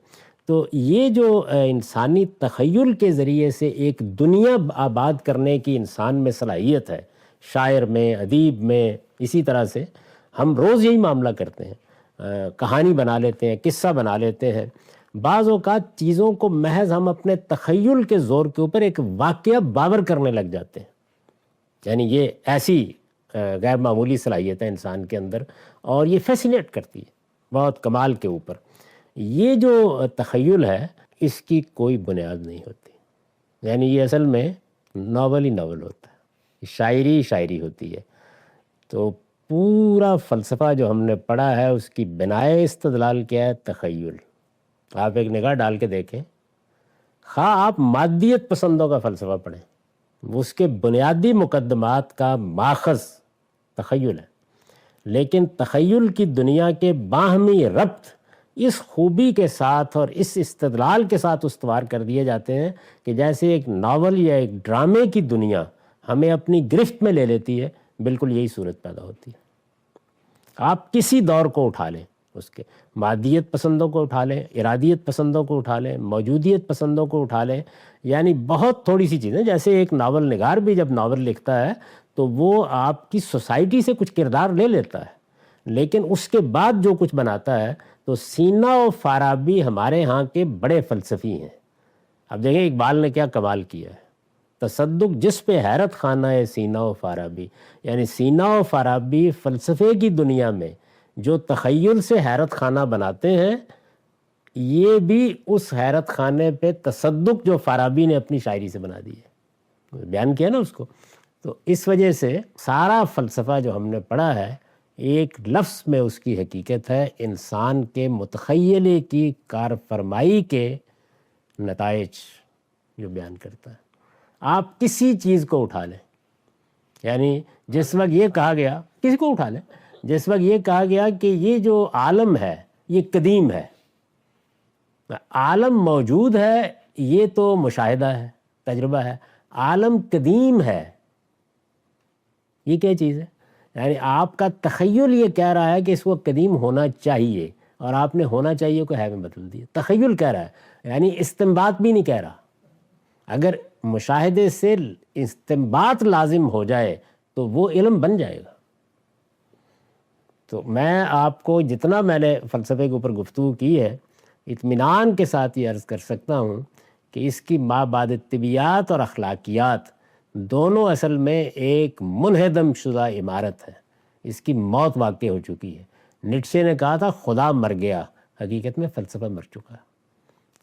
تو یہ جو انسانی تخیل کے ذریعے سے ایک دنیا آباد کرنے کی انسان میں صلاحیت ہے، شاعر میں، ادیب میں، اسی طرح سے ہم روز یہی معاملہ کرتے ہیں، کہانی بنا لیتے ہیں، قصہ بنا لیتے ہیں۔ بعض اوقات چیزوں کو محض ہم اپنے تخیل کے زور کے اوپر ایک واقعہ باور کرنے لگ جاتے ہیں۔ یعنی یہ ایسی غیر معمولی صلاحیت ہے انسان کے اندر، اور یہ فیسینیٹ کرتی ہے بہت کمال کے اوپر۔ یہ جو تخیل ہے اس کی کوئی بنیاد نہیں ہوتی، یعنی یہ اصل میں ناول ہی ناول ہوتا ہے، شاعری شاعری ہوتی ہے۔ تو پورا فلسفہ جو ہم نے پڑھا ہے اس کی بنائے استدلال کیا ہے؟ تخیل۔ آپ ایک نگاہ ڈال کے دیکھیں، خواہ آپ مادیت پسندوں کا فلسفہ پڑھیں، اس کے بنیادی مقدمات کا ماخذ تخیل ہے، لیکن تخیل کی دنیا کے باہمی ربط اس خوبی کے ساتھ اور اس استدلال کے ساتھ استوار کر دیے جاتے ہیں کہ جیسے ایک ناول یا ایک ڈرامے کی دنیا ہمیں اپنی گرفت میں لے لیتی ہے، بالکل یہی صورت پیدا ہوتی ہے۔ آپ کسی دور کو اٹھا لیں، اس کے مادیت پسندوں کو اٹھا لیں، ارادیت پسندوں کو اٹھا لیں، موجودیت پسندوں کو اٹھا لیں، یعنی بہت تھوڑی سی چیزیں، جیسے ایک ناول نگار بھی جب ناول لکھتا ہے تو وہ آپ کی سوسائٹی سے کچھ کردار لے لیتا ہے، لیکن اس کے بعد جو کچھ بناتا ہے، تو سینا و فارابی ہمارے ہاں کے بڑے فلسفی ہیں۔ اب دیکھیں اقبال نے کیا کمال کیا ہے، تصدق جس پہ حیرت خانہ ہے سینا و فارابی، یعنی سینا و فارابی فلسفے کی دنیا میں جو تخیل سے حیرت خانہ بناتے ہیں، یہ بھی اس حیرت خانے پہ تصدق جو فارابی نے اپنی شاعری سے بنا دی ہے، بیان کیا نا اس کو۔ تو اس وجہ سے سارا فلسفہ جو ہم نے پڑھا ہے، ایک لفظ میں اس کی حقیقت ہے انسان کے متخیلے کی کار فرمائی کے نتائج جو بیان کرتا ہے۔ آپ کسی چیز کو اٹھا لیں، یعنی جس وقت یہ کہا گیا، کسی کو اٹھا لیں، جس وقت یہ کہا گیا کہ یہ جو عالم ہے یہ قدیم ہے، عالم موجود ہے یہ تو مشاہدہ ہے، تجربہ ہے، عالم قدیم ہے، یہ کیا چیز ہے؟ یعنی آپ کا تخیل یہ کہہ رہا ہے کہ اس کو قدیم ہونا چاہیے، اور آپ نے ہونا چاہیے کو ہے میں بدل دیا۔ تخیل کہہ رہا ہے، یعنی استنباط بھی نہیں کہہ رہا۔ اگر مشاہدے سے استنباط لازم ہو جائے تو وہ علم بن جائے گا۔ تو میں آپ کو جتنا میں نے فلسفے کے اوپر گفتگو کی ہے، اطمینان کے ساتھ یہ عرض کر سکتا ہوں کہ اس کی مابعد طبیعیات اور اخلاقیات دونوں اصل میں ایک منہدم شدہ عمارت ہے، اس کی موت واقع ہو چکی ہے۔ نیٹشے نے کہا تھا خدا مر گیا، حقیقت میں فلسفہ مر چکا ہے،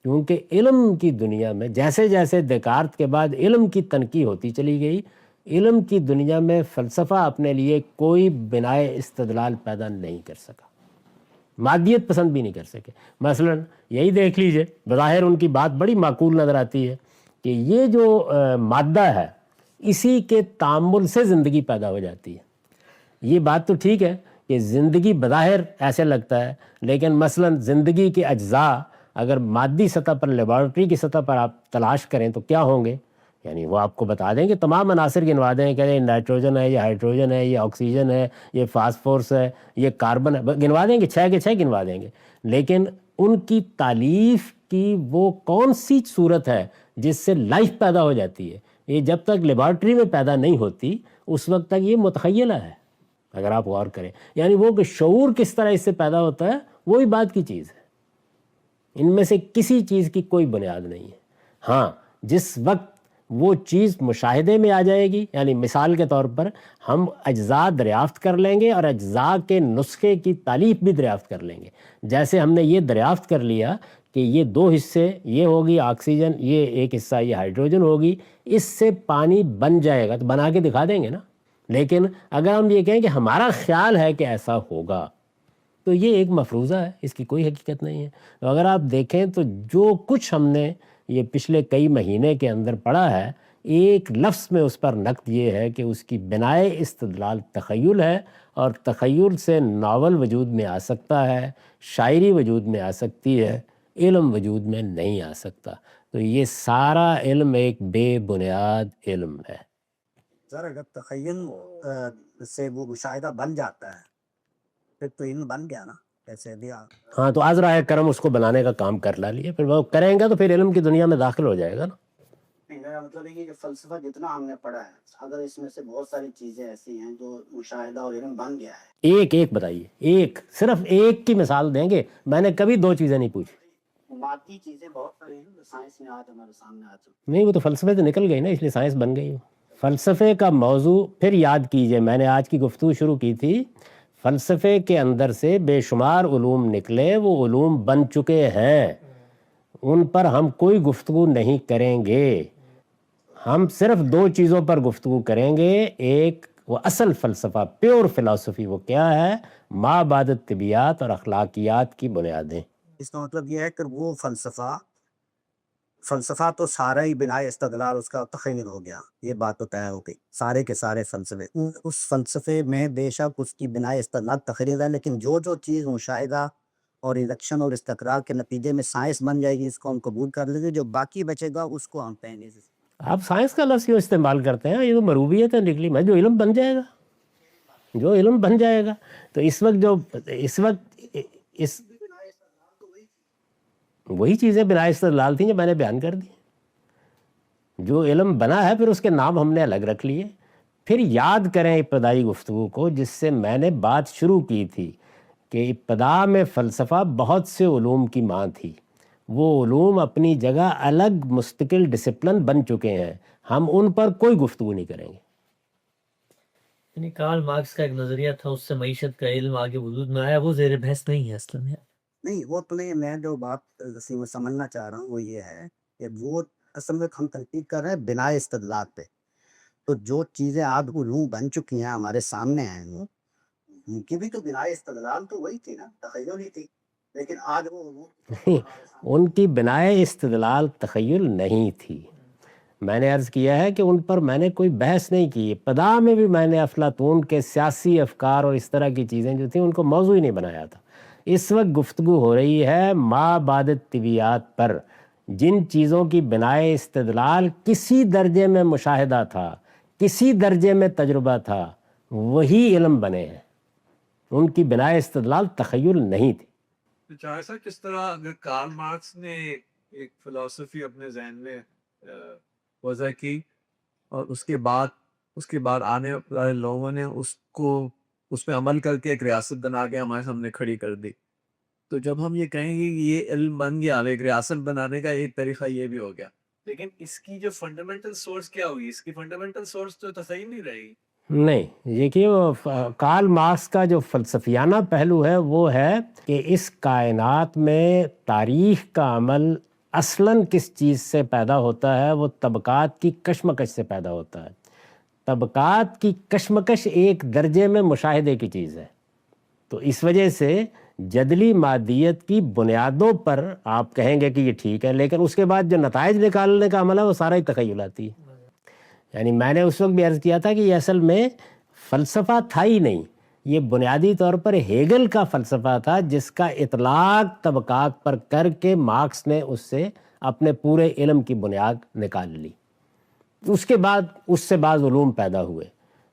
کیونکہ علم کی دنیا میں جیسے جیسے دیکارت کے بعد علم کی تنقیح ہوتی چلی گئی، علم کی دنیا میں فلسفہ اپنے لیے کوئی بنائے استدلال پیدا نہیں کر سکا، مادیت پسند بھی نہیں کر سکے۔ مثلا یہی دیکھ لیجئے، بظاہر ان کی بات بڑی معقول نظر آتی ہے کہ یہ جو مادہ ہے اسی کے تعامل سے زندگی پیدا ہو جاتی ہے۔ یہ بات تو ٹھیک ہے کہ زندگی بظاہر ایسے لگتا ہے، لیکن مثلا زندگی کے اجزاء اگر مادی سطح پر، لیبارٹری کی سطح پر آپ تلاش کریں تو کیا ہوں گے؟ یعنی وہ آپ کو بتا دیں کہ تمام عناصر گنوا دیں کہ یہ نائٹروجن ہے، یہ ہائیڈروجن ہے، یہ آکسیجن ہے، یہ فاسفورس ہے، یہ کاربن ہے، گنوا دیں گے، 6 کے 6 گنوا دیں گے، لیکن ان کی تالیف کی وہ کون سی صورت ہے جس سے لائف پیدا ہو جاتی ہے؟ یہ جب تک لیبارٹری میں پیدا نہیں ہوتی اس وقت تک یہ متخیلہ ہے، اگر آپ غور کریں۔ یعنی وہ کہ شعور کس طرح اس سے پیدا ہوتا ہے وہی بات کی چیز ہے، ان میں سے کسی چیز کی کوئی بنیاد نہیں ہے۔ ہاں جس وقت وہ چیز مشاہدے میں آ جائے گی، یعنی مثال کے طور پر ہم اجزاء دریافت کر لیں گے اور اجزاء کے نسخے کی تالیف بھی دریافت کر لیں گے، جیسے ہم نے یہ دریافت کر لیا کہ یہ 2 حصے، یہ ہوگی آکسیجن، یہ ایک حصہ یہ ہائیڈروجن ہوگی، اس سے پانی بن جائے گا، تو بنا کے دکھا دیں گے نا۔ لیکن اگر ہم یہ کہیں کہ ہمارا خیال ہے کہ ایسا ہوگا، تو یہ ایک مفروضہ ہے، اس کی کوئی حقیقت نہیں ہے۔ تو اگر آپ دیکھیں تو جو کچھ ہم نے یہ پچھلے کئی مہینے کے اندر پڑھا ہے، ایک لفظ میں اس پر نقد یہ ہے کہ اس کی بنائے استدلال تخیل ہے، اور تخیل سے ناول وجود میں آ سکتا ہے، شاعری وجود میں آ سکتی ہے، علم وجود میں نہیں آ سکتا۔ تو یہ سارا علم ایک بے بنیاد علم ہے۔ سر اگر تخیل سے وہ مشاہدہ بن جاتا ہے پھر تو علم بن گیا نا، ایسے دیا۔ ہاں تو عذرا کرم اس کو بنانے کا کام کر ڈالیے، پھر وہ کریں گا تو پھر علم کی دنیا میں داخل ہو جائے گا نا۔ میرا مطلب ہے کہ فلسفہ جتنا ہم نے پڑھا ہے، اگر اس میں سے بہت ساری چیزیں ایسی ہیں جو مشاہدہ اور علم بن گیا ہے۔ ایک بتائیے، ایک، صرف ایک کی مثال دیں گے؟ میں نے کبھی 2 چیزیں نہیں پوچھی۔ مادی چیزیں بہت ساری ہیں جو سائنس میں آج ہمارے سامنے آ چکی نہیں، وہ تو فلسفے سے نکل گئی نا، اس لیے سائنس بن گئی۔ فلسفے کا موضوع پھر یاد کیجئے، میں نے آج کی گفتگو شروع کی تھی، فلسفے کے اندر سے بے شمار علوم نکلے، وہ علوم بن چکے ہیں، ان پر ہم کوئی گفتگو نہیں کریں گے، ہم صرف 2 چیزوں پر گفتگو کریں گے۔ ایک وہ اصل فلسفہ، پیور فلسفی، وہ کیا ہے؟ ما بعد طبیعیات اور اخلاقیات کی بنیادیں۔ اس کا مطلب یہ ہے کہ وہ فلسفہ تو سارا ہی بنائے استدلال اس کا تخیل ہو گیا، یہ بات تو طے ہو گئی۔ سارے کے سارے فلسفے، اس فلسفے میں بے شک اس کی بنائے استدلال تخیل ہے، لیکن جو چیز مشاہدہ اور انڈکشن اور استقرار کے نتیجے میں سائنس بن جائے گی، اس کو ہم قبول کر لیں گے، جو باقی بچے گا اس کو ہم کہیں گے آپ سائنس کا لفظ کیوں استعمال کرتے ہیں؟ یہ تو مروبیت ہے نکلی میں، جو علم بن جائے گا، جو علم بن جائے گا۔ تو اس وقت اس وہی چیزیں بنا استدلال تھیں جو میں نے بیان کر دی۔ جو علم بنا ہے پھر اس کے نام ہم نے الگ رکھ لیے۔ پھر یاد کریں ابتدائی گفتگو کو جس سے میں نے بات شروع کی تھی کہ ابتدا میں فلسفہ بہت سے علوم کی ماں تھی، وہ علوم اپنی جگہ الگ مستقل ڈسپلن بن چکے ہیں، ہم ان پر کوئی گفتگو نہیں کریں گے۔ یعنی کارل مارکس کا ایک نظریہ تھا، اس سے معیشت کا علم آگے وجود میں آیا، وہ زیر بحث نہیں ہے اصل میں۔ نہیں وہ تو نہیں، میں جو بات وسیم سمجھنا چاہ رہا ہوں وہ یہ ہے کہ وہ اصل میں ہم تنقید کر رہے ہیں بنا استدلال پہ۔ تو جو چیزیں آج علوم بن چکی ہیں ہمارے سامنے ہیں، وہ ان کی بھی تو بنا استدلال تو وہی تھی نا، تخیل ہی تھی، لیکن آج وہ علوم ان کی بنائے استدلال تخیل نہیں تھی۔ میں نے عرض کیا ہے کہ ان پر میں نے کوئی بحث نہیں کی۔ ابتدا میں بھی میں نے افلاطون کے سیاسی افکار اور اس طرح کی چیزیں جو تھیں ان کو موضوع ہی نہیں بنایا تھا۔ اس وقت گفتگو ہو رہی ہے ما بعد طبیعیات پر، جن چیزوں کی بنائے استدلال کسی درجے میں مشاہدہ تھا، کسی درجے میں تجربہ تھا، وہی علم بنے ہیں، ان کی بنائے استدلال تخیل نہیں تھی۔ چاہے سر کس طرح اگر کارل مارکس نے ایک فلسفی اپنے ذہن میں وضع کی اور اس کے بعد آنے والے لوگوں نے اس پہ عمل کر کے ایک ریاست بنا کے ہمارے سامنے کھڑی کر دی، تو جب ہم یہ کہیں گے کہ یہ علم بن گیا، ایک ریاست بنانے کا ایک طریقہ یہ بھی ہو گیا، لیکن اس کی جو فنڈامنٹل سورس کیا ہوگی؟ اس کی فنڈامنٹل سورس تو تخیل نہیں رہے گی۔ نہیں، دیکھیے وہ کارل مارکس کا جو فلسفیانہ پہلو ہے وہ ہے کہ اس کائنات میں تاریخ کا عمل اصلاً کس چیز سے پیدا ہوتا ہے؟ وہ طبقات کی کشمکش سے پیدا ہوتا ہے۔ طبقات کی کشمکش ایک درجے میں مشاہدے کی چیز ہے، تو اس وجہ سے جدلی مادیت کی بنیادوں پر آپ کہیں گے کہ یہ ٹھیک ہے، لیکن اس کے بعد جو نتائج نکالنے کا عمل ہے وہ سارا ہی تخیلاتی ہے۔ یعنی میں نے اس وقت بھی عرض کیا تھا کہ یہ اصل میں فلسفہ تھا ہی نہیں، یہ بنیادی طور پر ہیگل کا فلسفہ تھا جس کا اطلاق طبقات پر کر کے مارکس نے اس سے اپنے پورے علم کی بنیاد نکال لی۔ اس کے بعد اس سے بعض علوم پیدا ہوئے،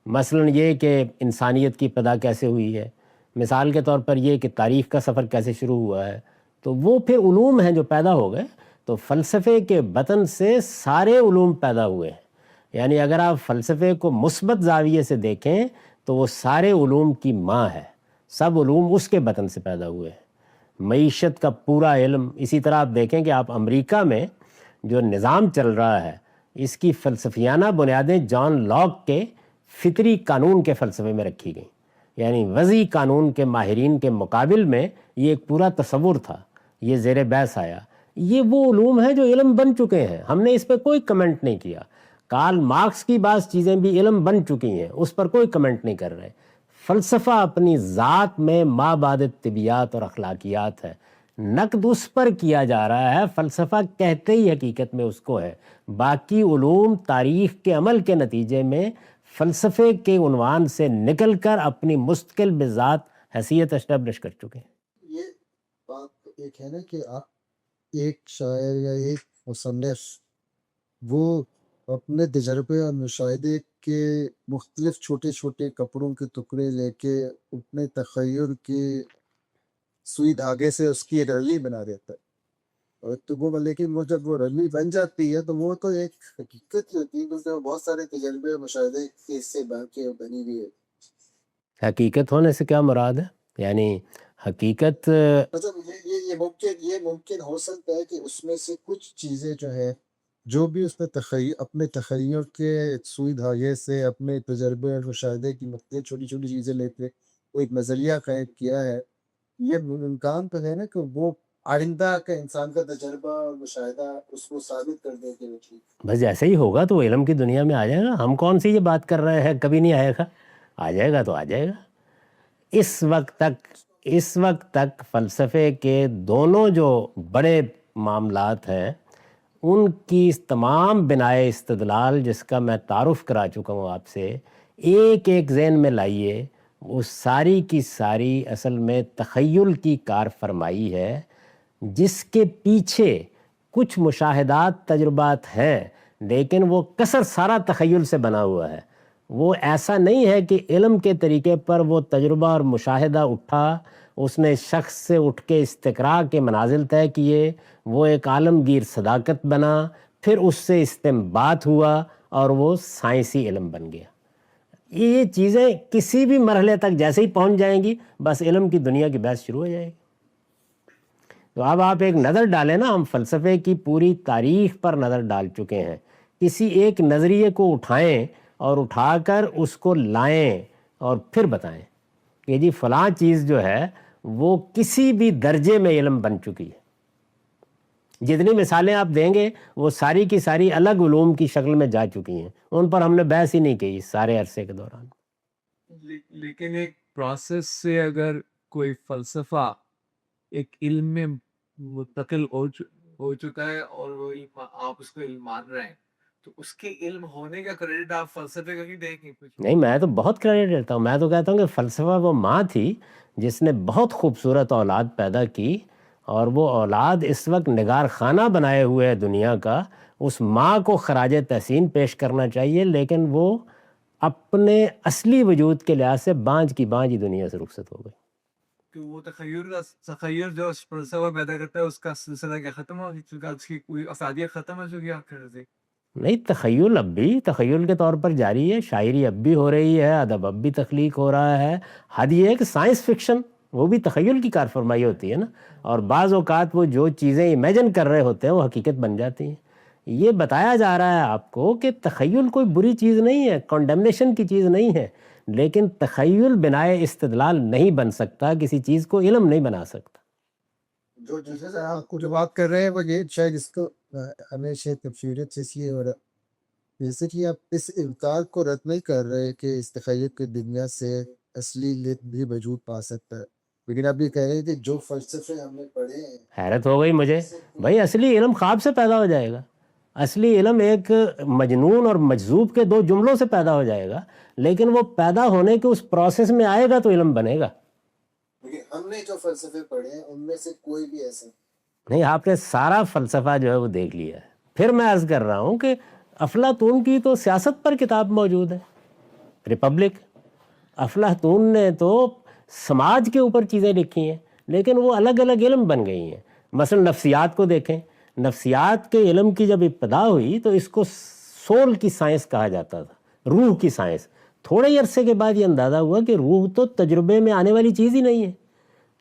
مثلاً یہ کہ انسانیت کی ابتدا کیسے ہوئی ہے، مثال کے طور پر یہ کہ تاریخ کا سفر کیسے شروع ہوا ہے، تو وہ پھر علوم ہیں جو پیدا ہو گئے۔ تو فلسفے کے بطن سے سارے علوم پیدا ہوئے ہیں، یعنی اگر آپ فلسفے کو مثبت زاویے سے دیکھیں تو وہ سارے علوم کی ماں ہے، سب علوم اس کے بطن سے پیدا ہوئے ہیں۔ معیشت کا پورا علم، اسی طرح آپ دیکھیں کہ آپ امریکہ میں جو نظام چل رہا ہے اس کی فلسفیانہ بنیادیں جان لاک کے فطری قانون کے فلسفے میں رکھی گئیں، یعنی وضعی قانون کے ماہرین کے مقابل میں یہ ایک پورا تصور تھا، یہ زیر بحث آیا۔ یہ وہ علوم ہیں جو علم بن چکے ہیں، ہم نے اس پہ کوئی کمنٹ نہیں کیا۔ کارل مارکس کی بعض چیزیں بھی علم بن چکی ہیں، اس پر کوئی کمنٹ نہیں کر رہے۔ فلسفہ اپنی ذات میں ما بعد طبیعیات اور اخلاقیات ہے، نقد اس پر کیا جا رہا ہے، فلسفہ کہتے ہی حقیقت میں اس کو ہے۔ باقی علوم تاریخ کے عمل کے نتیجے میں فلسفے کے عنوان سے نکل کر اپنی مستقل بذات حیثیت اسٹیبلش کر چکے ہیں۔ یہ بات ایک ہے نا کہ آپ ایک شاعر یا ایک مصنف وہ اپنے تجربے اور مشاہدے کے مختلف چھوٹے چھوٹے کپڑوں کے ٹکڑے لے کے اپنے تخیل کے سوئی دھاگے سے اس کی رلی بنا دیتا ہے، اور تو وہ لیکن وہ جب وہ رلی بن جاتی ہے تو وہ تو ایک حقیقت ہوتی ہے، اس میں بہت سارے تجربے اور مشاہدے کے حصے بنی ہوئی ہے۔ حقیقت ہونے سے کیا مراد ہے؟ یعنی حقیقت مطلب یہ ممکن ہو سکتا ہے کہ اس میں سے کچھ چیزیں جو ہے جو بھی اس نے اپنے تخیل کے سوئی دھاگے سے اپنے تجربے اور مشاہدے کی مختلف چھوٹی چھوٹی چیزیں لیتے وہ ایک نظریہ قائم کیا ہے، یہ امکان تو ہے نا کہ وہ آئندہ کا انسان کا تجربہ اور مشاہدہ اس کو ثابت کر دے کہ وہ ٹھیک۔ بس جیسے ہی ہوگا تو وہ علم کی دنیا میں آ جائے گا۔ ہم کون سی یہ بات کر رہے ہیں کبھی نہیں آئے گا، آ جائے گا تو آ جائے گا۔ اس وقت تک فلسفے کے دونوں جو بڑے معاملات ہیں ان کی تمام بنائے استدلال جس کا میں تعارف کرا چکا ہوں آپ سے، ایک ایک ذہن میں لائیے، وہ ساری کی ساری اصل میں تخیل کی کار فرمائی ہے، جس کے پیچھے کچھ مشاہدات تجربات ہیں لیکن وہ کثر سارا تخیل سے بنا ہوا ہے. وہ ایسا نہیں ہے کہ علم کے طریقے پر وہ تجربہ اور مشاہدہ اٹھا, اس نے شخص سے اٹھ کے استقراء کے منازل طے کیے, وہ ایک عالمگیر صداقت بنا, پھر اس سے استنباط ہوا اور وہ سائنسی علم بن گیا. یہ چیزیں کسی بھی مرحلے تک جیسے ہی پہنچ جائیں گی بس علم کی دنیا کی بحث شروع ہو جائے گی. تو اب آپ ایک نظر ڈالیں نا, ہم فلسفے کی پوری تاریخ پر نظر ڈال چکے ہیں, کسی ایک نظریے کو اٹھائیں اور اٹھا کر اس کو لائیں اور پھر بتائیں کہ جی فلاں چیز جو ہے وہ کسی بھی درجے میں علم بن چکی ہے. جتنی مثالیں آپ دیں گے وہ ساری کی ساری الگ علوم کی شکل میں جا چکی ہیں, ان پر ہم نے بحث ہی نہیں کی اس سارے عرصے کے دوران. لیکن ایک پروسیس سے اگر کوئی فلسفہ ایک علم میں منتقل ہو چکا ہے اور وہ آپ اس کو علم مان رہے ہیں, تو اس کے علم ہونے کا کریڈٹ آپ فلسفے کو نہیں دیں گے؟ نہیں, میں تو بہت کریڈٹ دیتا ہوں. میں تو کہتا ہوں کہ فلسفہ وہ ماں تھی جس نے بہت خوبصورت اولاد پیدا کی, اور وہ اولاد اس وقت نگار خانہ بنائے ہوئے ہے دنیا کا. اس ماں کو خراج تحسین پیش کرنا چاہیے, لیکن وہ اپنے اصلی وجود کے لحاظ سے بانج کی بانج ہی دنیا سے رخصت ہو گئی. کہ وہ تخیر جو فلسفہ پیدا کرتا ہے اس کا سلسلہ کیا ختم ہو چکا, اس کی کوئی افادیت ختم ہو چکی آخر سے؟ نہیں, تخیل اب بھی تخیل کے طور پر جاری ہے, شاعری اب بھی ہو رہی ہے, ادب اب بھی تخلیق ہو رہا ہے. حد یہ ہے کہ سائنس فکشن وہ بھی تخیل کی کارفرمائی ہوتی ہے نا, اور بعض اوقات وہ جو چیزیں امیجن کر رہے ہوتے ہیں وہ حقیقت بن جاتی ہیں. یہ بتایا جا رہا ہے آپ کو کہ تخیل کوئی بری چیز نہیں ہے, کنڈمنیشن کی چیز نہیں ہے, لیکن تخیل بنائے استدلال نہیں بن سکتا, کسی چیز کو علم نہیں بنا سکتا. جو جیسے آپ کو جو بات کر رہے ہیں وہ یہ شاید اس کو ہمیشہ تبصیرت سے یہ ہو رہا, جیسے کہ آپ اس انکار کو رد نہیں کر رہے کہ اس تخیل کی دنیا سے اصلی علم بھی وجود پا سکتا ہے, لیکن آپ یہ کہہ رہے ہیں کہ جو فلسفے ہم نے پڑھے ہیں. حیرت ہو گئی مجھے بھائی, اصلی علم خواب سے پیدا ہو جائے گا, اصلی علم ایک مجنون اور مجذوب کے دو جملوں سے پیدا ہو جائے گا, لیکن وہ پیدا ہونے کے اس پروسیس میں آئے گا تو علم بنے گا. لیکن ہم نے جو فلسفے پڑھے ہیں ان میں سے کوئی بھی ایسا نہیں, آپ نے سارا فلسفہ جو ہے وہ دیکھ لیا ہے. پھر میں عرض کر رہا ہوں کہ افلاطون کی تو سیاست پر کتاب موجود ہے, ریپبلک. افلاطون نے تو سماج کے اوپر چیزیں لکھی ہیں, لیکن وہ الگ الگ علم بن گئی ہیں. مثلا نفسیات کو دیکھیں, نفسیات کے علم کی جب ابتدا ہوئی تو اس کو سول کی سائنس کہا جاتا تھا, روح کی سائنس. تھوڑے ہی عرصے کے بعد یہ اندازہ ہوا کہ روح تو تجربے میں آنے والی چیز ہی نہیں ہے.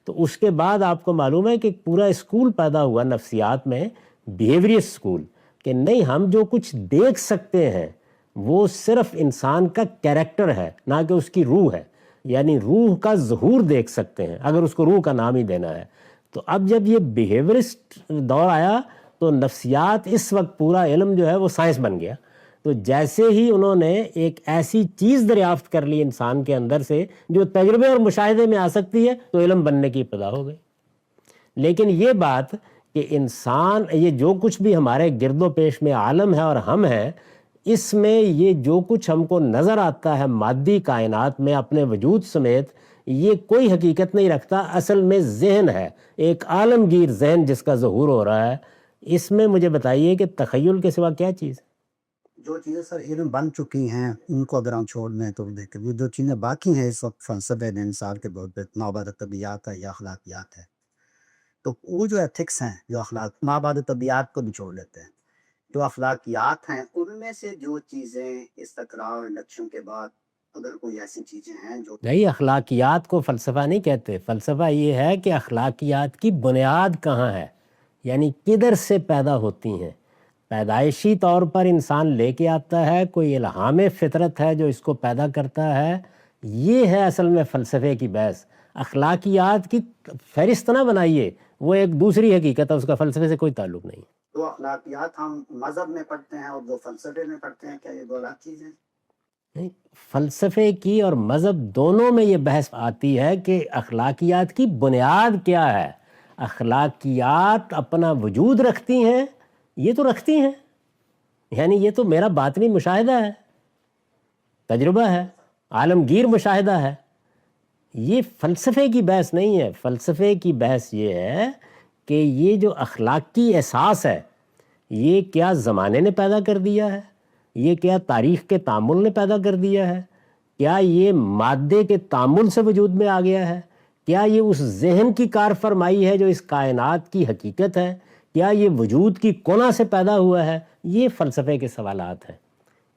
تو اس کے بعد آپ کو معلوم ہے کہ پورا اسکول پیدا ہوا نفسیات میں, بیہیویئر اسکول, کہ نہیں ہم جو کچھ دیکھ سکتے ہیں وہ صرف انسان کا کیریکٹر ہے, نہ کہ اس کی روح ہے. یعنی روح کا ظہور دیکھ سکتے ہیں اگر اس کو روح کا نام ہی دینا ہے. تو اب جب یہ بیہیویئرسٹ دور آیا تو نفسیات اس وقت پورا علم جو ہے وہ سائنس بن گیا. تو جیسے ہی انہوں نے ایک ایسی چیز دریافت کر لی انسان کے اندر سے جو تجربے اور مشاہدے میں آ سکتی ہے تو علم بننے کی ابتدا ہو گئی. لیکن یہ بات کہ انسان, یہ جو کچھ بھی ہمارے گرد و پیش میں عالم ہے اور ہم ہیں, اس میں یہ جو کچھ ہم کو نظر آتا ہے مادی کائنات میں اپنے وجود سمیت, یہ کوئی حقیقت نہیں رکھتا. اصل میں ذہن ہے, ایک عالمگیر ذہن جس کا ظہور ہو رہا ہے. اس میں مجھے بتائیے کہ تخیل کے سوا کیا چیز ہے؟ جو چیزیں سر علم بن چکی ہیں ان کو اگر ہم چھوڑ دیں تو دیکھیں وہ جو چیزیں باقی ہیں اس وقت فلسفے انسان کے بہت مابعد طبیعت ہے یا اخلاقیات ہے, تو وہ جو ایتھکس ہیں, جو اخلاق مابعد طبیعت کو بھی چھوڑ لیتے ہیں, جو اخلاقیات ہیں ان میں سے جو چیزیں استقرار اور انڈکشن کے بعد اگر کوئی ایسی چیزیں ہیں جو نہیں, اخلاقیات کو فلسفہ نہیں کہتے. فلسفہ یہ ہے کہ اخلاقیات کی بنیاد کہاں ہے, یعنی کدھر سے پیدا ہوتی ہیں. پیدائشی طور پر انسان لے کے آتا ہے, کوئی الہام فطرت ہے جو اس کو پیدا کرتا ہے. یہ ہے اصل میں فلسفے کی بحث. اخلاقیات کی فہرست نہ بنائیے, وہ ایک دوسری حقیقت ہے, اس کا فلسفے سے کوئی تعلق نہیں. جو اخلاقیات ہم مذہب میں پڑھتے ہیں اور جو فلسفے میں پڑھتے ہیں, کیا یہ دو الگ چیزیں؟ نہیں, فلسفے کی اور مذہب دونوں میں یہ بحث آتی ہے کہ اخلاقیات کی بنیاد کیا ہے. اخلاقیات اپنا وجود رکھتی ہیں, یہ تو رکھتی ہیں, یعنی یہ تو میرا باطنی مشاہدہ ہے, تجربہ ہے, عالمگیر مشاہدہ ہے. یہ فلسفے کی بحث نہیں ہے. فلسفے کی بحث یہ ہے کہ یہ جو اخلاقی احساس ہے یہ کیا زمانے نے پیدا کر دیا ہے؟ یہ کیا تاریخ کے تعامل نے پیدا کر دیا ہے؟ کیا یہ مادے کے تعامل سے وجود میں آ گیا ہے؟ کیا یہ اس ذہن کی کار فرمائی ہے جو اس کائنات کی حقیقت ہے؟ کیا یہ وجود کی کونہ سے پیدا ہوا ہے؟ یہ فلسفے کے سوالات ہیں،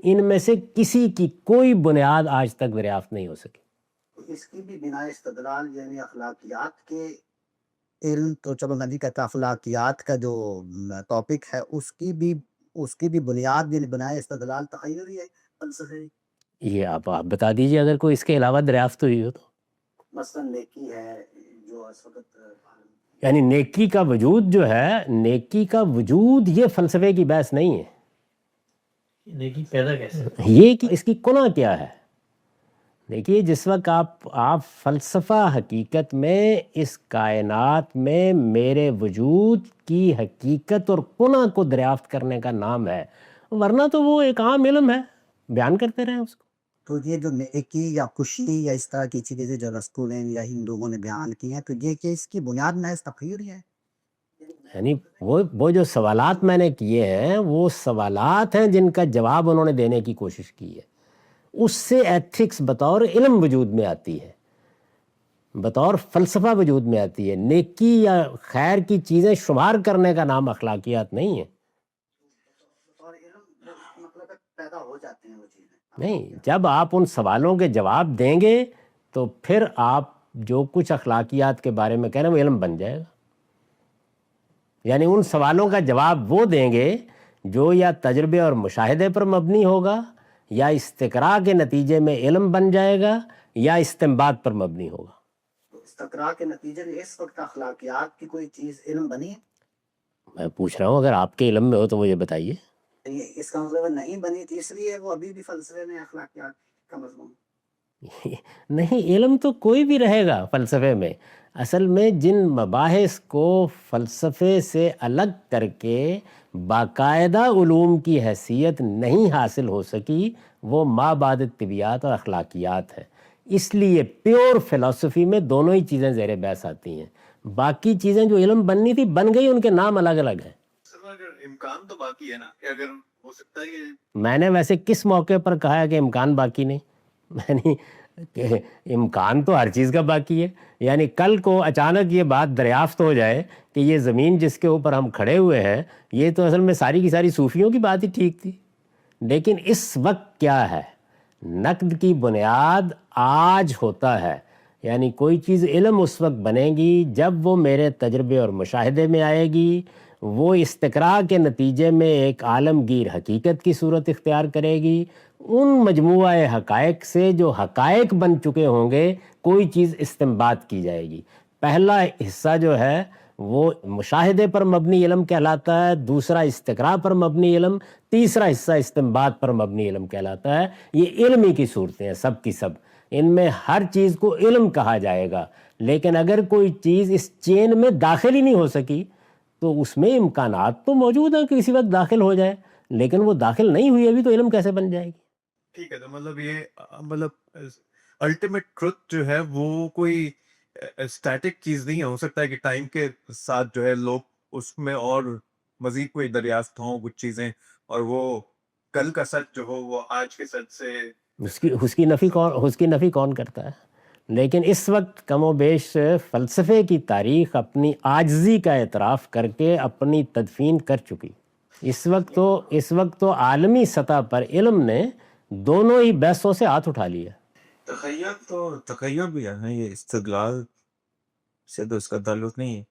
ان میں سے کسی کی کوئی بنیاد آج تک دریافت نہیں ہو سکی۔ اس کی بھی بنا استدلال یعنی اخلاقیات کے علم، تو چلو میں نہیں کہتا، اخلاقیات کا جو ٹاپک ہے اس کی بھی بنیاد یعنی بنائے استدلال تخیلی ہے فلسفے، یہ آپ بتا دیجئے اگر کوئی اس کے علاوہ دریافت ہوئی ہو تو۔ مثلا نیکی ہے جو اس وقت یعنی نیکی کا وجود جو ہے، نیکی کا وجود یہ فلسفے کی بحث نہیں ہے، نیکی پیدا کیسے؟ یہ کہ اس کی کنہ کیا ہے۔ دیکھیے جس وقت آپ فلسفہ حقیقت میں اس کائنات میں میرے وجود کی حقیقت اور کنہ کو دریافت کرنے کا نام ہے، ورنہ تو وہ ایک عام علم ہے، بیان کرتے رہیں اس کو۔ تو یہ جو نیکی یا خوشی یا اس طرح کی چیزیں جو رسولوں یا ہندوؤں نے بیان کی ہیں، تو یہ کہ اس کی بنیاد محض تخیل ہی ہے۔ یعنی وہ جو سوالات میں نے کیے ہیں وہ سوالات ہیں جن کا جواب انہوں نے دینے کی کوشش کی ہے، اس سے ایتھکس بطور علم وجود میں آتی ہے، بطور فلسفہ وجود میں آتی ہے۔ نیکی یا خیر کی چیزیں شمار کرنے کا نام اخلاقیات نہیں ہے۔ اور علم مطلب پیدا ہو جاتے ہیں وہ چیزیں۔ نہیں، جب آپ ان سوالوں کے جواب دیں گے تو پھر آپ جو کچھ اخلاقیات کے بارے میں کہہ رہے ہیں وہ علم بن جائے گا۔ یعنی ان سوالوں کا جواب وہ دیں گے جو یا تجربے اور مشاہدے پر مبنی ہوگا، یا استقراء کے نتیجے میں علم بن جائے گا، یا استنباط پر مبنی ہوگا۔ تو استقراء کے نتیجے میں اس وقت اخلاقیات کی کوئی چیز علم بنی ہے؟ میں پوچھ رہا ہوں اگر آپ کے علم میں ہو تو مجھے بتائیے۔ اس کا مطلب نہیں بنی تھی، اس لیے وہ ابھی بھی فلسفے میں اخلاقیات کا مضمون۔ نہیں، علم تو کوئی بھی رہے گا فلسفے میں۔ اصل میں جن مباحث کو فلسفے سے الگ کر کے باقاعدہ علوم کی حیثیت نہیں حاصل ہو سکی وہ ما بعد طبیعیات اور اخلاقیات ہے۔ اس لیے پیور فلسفی میں دونوں ہی چیزیں زیر بحث آتی ہیں۔ باقی چیزیں جو علم بننی تھی بن گئی، ان کے نام الگ الگ ہیں۔ اگر امکان تو باقی ہے نا کہ اگر ہو سکتا ہے کہ میں نے ویسے کس موقع پر کہا ہے کہ امکان باقی نہیں؟ یعنی کہ امکان تو ہر چیز کا باقی ہے۔ یعنی کل کو اچانک یہ بات دریافت ہو جائے کہ یہ زمین جس کے اوپر ہم کھڑے ہوئے ہیں یہ تو اصل میں ساری کی ساری صوفیوں کی بات ہی ٹھیک تھی، لیکن اس وقت کیا ہے؟ نقد کی بنیاد آج ہوتا ہے۔ یعنی کوئی چیز علم اس وقت بنے گی جب وہ میرے تجربے اور مشاہدے میں آئے گی، وہ استقراء کے نتیجے میں ایک عالمگیر حقیقت کی صورت اختیار کرے گی۔ ان مجموعہ حقائق سے جو حقائق بن چکے ہوں گے کوئی چیز استنباط کی جائے گی۔ پہلا حصہ جو ہے وہ مشاہدے پر مبنی علم کہلاتا ہے، دوسرا استقراء پر مبنی علم، تیسرا حصہ استنباط پر مبنی علم کہلاتا ہے۔ یہ علمی کی صورتیں ہیں سب کی سب، ان میں ہر چیز کو علم کہا جائے گا۔ لیکن اگر کوئی چیز اس چین میں داخل ہی نہیں ہو سکی تو اس میں امکانات تو موجود ہیں کہ کسی وقت داخل ہو جائے، لیکن وہ داخل نہیں ہوئی ابھی تو علم کیسے بن جائے گی؟ ٹھیک ہے، تو مطلب یہ الٹیمیٹ ٹروتھ جو ہے وہ کوئی اسٹیٹک چیز نہیں ہو سکتا ہے کہ ٹائم کے ساتھ جو ہے لوگ اس میں اور مزید کوئی دریافت ہوں کچھ چیزیں، اور وہ کل کا سچ جو ہو وہ آج کے سچ سے اس کی نفی کون کرتا ہے؟ لیکن اس وقت کم و بیش فلسفے کی تاریخ اپنی عاجزی کا اعتراف کر کے اپنی تدفین کر چکی۔ اس وقت تو عالمی سطح پر علم نے دونوں ہی بحثوں سے ہاتھ اٹھا لیا۔ تخیل بھی ہے، یہ استدلال سے تو اس کا تعلق نہیں ہے۔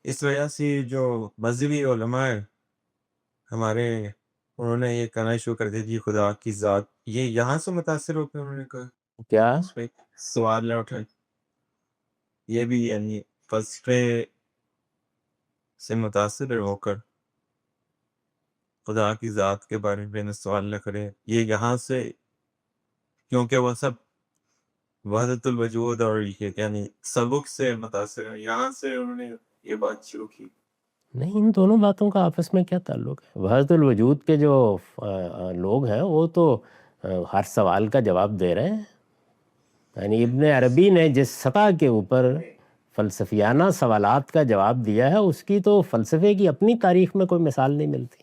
اس وجہ سے جو مذہبی علماء ہمارے، انہوں نے یہ کہنا شروع کر دیا کہ خدا کی ذات، یہ یہاں سے متاثر ہو کے انہوں نے کہا، کیا؟ اس پہ سوال نہ اٹھائے، یہ بھی یعنی فلسفے سے متاثر ہو کر خدا کی ذات کے بارے میں سوال نہ کرے، یہ یہاں سے، کیونکہ وہ سب وحدت الوجود اور یہ یعنی سبق سے متاثر ہے، یہاں سے انہوں نے یہ بات شروع کی۔ نہیں، ان دونوں باتوں کا آپس میں کیا تعلق ہے؟ وحدت الوجود کے جو لوگ ہیں وہ تو ہر سوال کا جواب دے رہے ہیں۔ یعنی ابن عربی نے جس سطح کے اوپر فلسفیانہ سوالات کا جواب دیا ہے اس کی تو فلسفے کی اپنی تاریخ میں کوئی مثال نہیں ملتی۔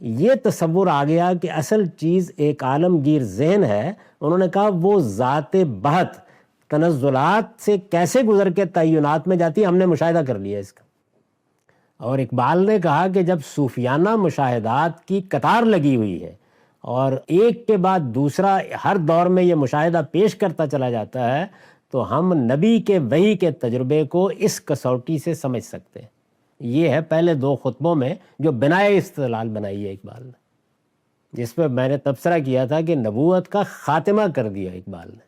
یہ تصور آ گیا کہ اصل چیز ایک عالمگیر ذہن ہے. انہوں نے کہا وہ ذات بہت تنزلات سے کیسے گزر کے تعینات میں جاتی ہے، ہم نے مشاہدہ کر لیا اس کا. اور اقبال نے کہا کہ جب صوفیانہ مشاہدات کی قطار لگی ہوئی ہے اور ایک کے بعد دوسرا ہر دور میں یہ مشاہدہ پیش کرتا چلا جاتا ہے، تو ہم نبی کے وحی کے تجربے کو اس کسوٹی سے سمجھ سکتے ہیں. یہ ہے پہلے 2 خطبوں میں جو بنائے استدلال بنائی ہے اقبال نے، جس پہ میں نے تبصرہ کیا تھا کہ نبوت کا خاتمہ کر دیا اقبال نے.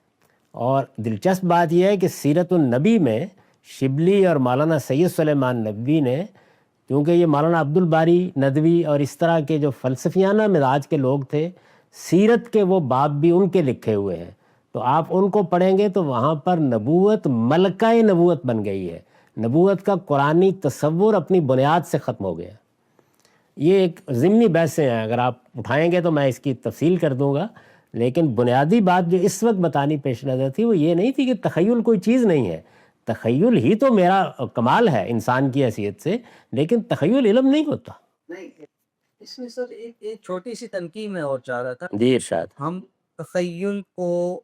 اور دلچسپ بات یہ ہے کہ سیرت النبی میں شبلی اور مولانا سید سلیمان ندوی نے، کیونکہ یہ مولانا عبد الباری ندوی اور اس طرح کے جو فلسفیانہ مزاج کے لوگ تھے، سیرت کے وہ باب بھی ان کے لکھے ہوئے ہیں، تو آپ ان کو پڑھیں گے تو وہاں پر نبوت ملکہ نبوت بن گئی ہے. نبوت کا قرآنی تصور اپنی بنیاد سے ختم ہو گیا. یہ ایک ضمنی بحثیں ہیں، اگر آپ اٹھائیں گے تو میں اس کی تفصیل کر دوں گا، لیکن بنیادی بات جو اس وقت بتانی پیش نظر تھی وہ یہ نہیں تھی کہ تخیل کوئی چیز نہیں ہے. تخیل ہی تو میرا کمال ہے انسان کی حیثیت سے، لیکن تخیل علم نہیں ہوتا. نہیں، اس میں سر ایک چھوٹی سی تنقید میں اور چاہ رہا تھا. جی ارشاد. ہم تخیل کو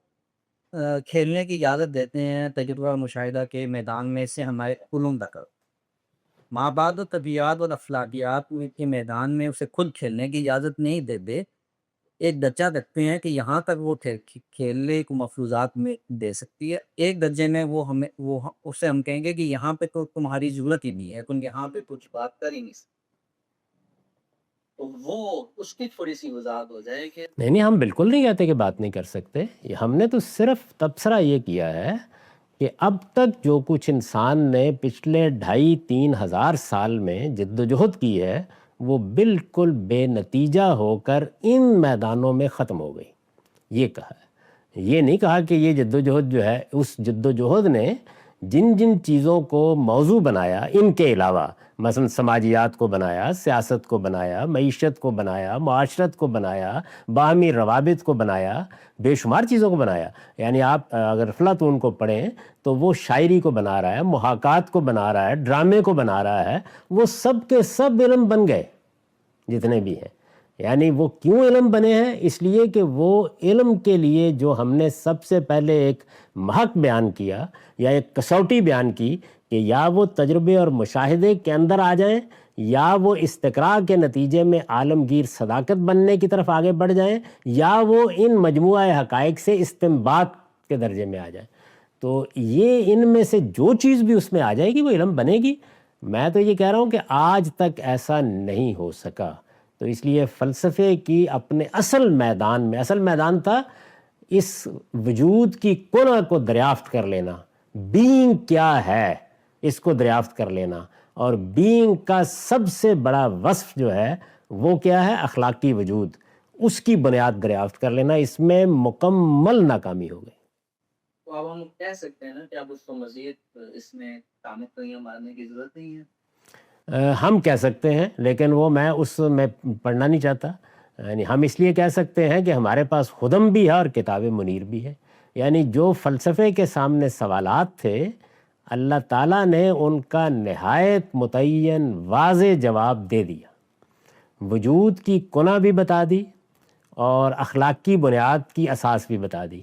کھیلنے کی اجازت دیتے ہیں تجربہ اور مشاہدہ کے میدان میں سے ہمارے علوم تک. مابعد و طبیعات اور افلاکیات کے میدان میں اسے خود کھیلنے کی اجازت نہیں دیتے. ایک درجہ رکھتے ہیں کہ یہاں تک وہ کھیلنے کو مفروضات میں دے سکتی ہے. ایک درجے میں وہ اسے ہم کہیں گے کہ یہاں پہ تو تمہاری ضرورت ہی نہیں ہے، تم یہاں پہ کچھ بات کر ہی نہیں سکتے. تو وہ اس کی تھوڑی سی وضاحت ہو جائے کہ نہیں، ہم بالکل نہیں کہتے کہ بات نہیں کر سکتے. ہم نے تو صرف تبصرہ یہ کیا ہے کہ اب تک جو کچھ انسان نے پچھلے 2,500-3 ہزار سال میں جد و جہد کی ہے وہ بالکل بے نتیجہ ہو کر ان میدانوں میں ختم ہو گئی. یہ کہا ہے، یہ نہیں کہا کہ یہ جد و جہد جو ہے، اس جد و جہد نے جن جن چیزوں کو موضوع بنایا ان کے علاوہ، مثلا سماجیات کو بنایا، سیاست کو بنایا، معیشت کو بنایا، معاشرت کو بنایا، باہمی روابط کو بنایا، بے شمار چیزوں کو بنایا. یعنی آپ اگر افلاطون کو پڑھیں تو وہ شاعری کو بنا رہا ہے، محاکات کو بنا رہا ہے، ڈرامے کو بنا رہا ہے. وہ سب کے سب علم بن گئے جتنے بھی ہیں. یعنی وہ کیوں علم بنے ہیں؟ اس لیے کہ وہ علم کے لیے جو ہم نے سب سے پہلے ایک محک بیان کیا یا ایک کسوٹی بیان کی کہ یا وہ تجربے اور مشاہدے کے اندر آ جائیں یا وہ استقراء کے نتیجے میں عالمگیر صداقت بننے کی طرف آگے بڑھ جائیں یا وہ ان مجموعہ حقائق سے استنباط کے درجے میں آ جائیں. تو یہ ان میں سے جو چیز بھی اس میں آ جائے گی وہ علم بنے گی. میں تو یہ کہہ رہا ہوں کہ آج تک ایسا نہیں ہو سکا. تو اس لیے فلسفے کی اپنے اصل میدان تھا اس وجود کی کنہ کو دریافت کر لینا، بینگ کیا ہے اس کو دریافت کر لینا. اور بینگ کا سب سے بڑا وصف جو ہے وہ کیا ہے؟ اخلاقی وجود. اس کی بنیاد دریافت کر لینا، اس میں مکمل ناکامی ہو گئی. تو اب ہم کہہ سکتے ہیں نا کہ اب اس کو مزید اس میں تعمیر مارنے کی ضرورت نہیں ہے. ہم کہہ سکتے ہیں، لیکن وہ میں پڑھنا نہیں چاہتا. یعنی ہم اس لیے کہہ سکتے ہیں کہ ہمارے پاس خدم بھی ہے اور کتاب منیر بھی ہے. یعنی جو فلسفے کے سامنے سوالات تھے اللہ تعالیٰ نے ان کا نہایت متعین واضح جواب دے دیا. وجود کی کنہ بھی بتا دی اور اخلاق کی بنیاد کی اساس بھی بتا دی.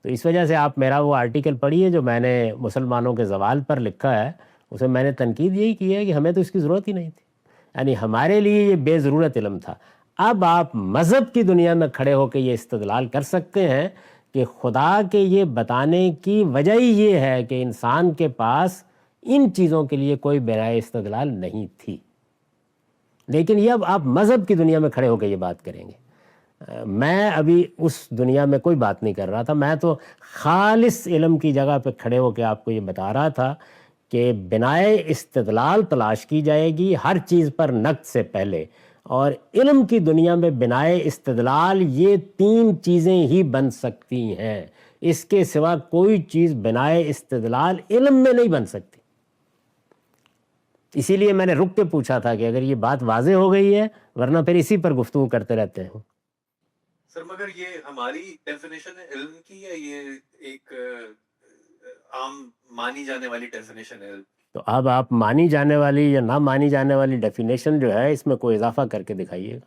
تو اس وجہ سے آپ میرا وہ آرٹیکل پڑھیے جو میں نے مسلمانوں کے زوال پر لکھا ہے، اسے میں نے تنقید یہی کی ہے کہ ہمیں تو اس کی ضرورت ہی نہیں تھی. یعنی ہمارے لیے یہ بے ضرورت علم تھا. اب آپ مذہب کی دنیا میں کھڑے ہو کے یہ استدلال کر سکتے ہیں کہ خدا کے یہ بتانے کی وجہ ہی یہ ہے کہ انسان کے پاس ان چیزوں کے لیے کوئی بنائے استدلال نہیں تھی. لیکن یہ اب آپ مذہب کی دنیا میں کھڑے ہو کے یہ بات کریں گے. میں ابھی اس دنیا میں کوئی بات نہیں کر رہا تھا. میں تو خالص علم کی جگہ پہ کھڑے ہو کے آپ کو یہ بتا رہا تھا کہ بنائے استدلال تلاش کی جائے گی ہر چیز پر نقد سے پہلے. اور علم کی دنیا میں بنائے استدلال یہ 3 چیزیں ہی بن سکتی ہیں. اس کے سوا کوئی چیز بنائے استدلال علم میں نہیں بن سکتی. اسی لیے میں نے رک کے پوچھا تھا کہ اگر یہ بات واضح ہو گئی ہے، ورنہ پھر اسی پر گفتگو کرتے رہتے ہیں. سر مگر یہ ہماری ڈیفینیشن ہے علم کی یا یہ ایک عام مانی جانے والی ڈیفینیشن ہے؟ تو اب آپ مانی جانے والی یا نہ مانی جانے والی ڈیفینیشن جو ہے اس میں کوئی اضافہ کر کے دکھائیے گا.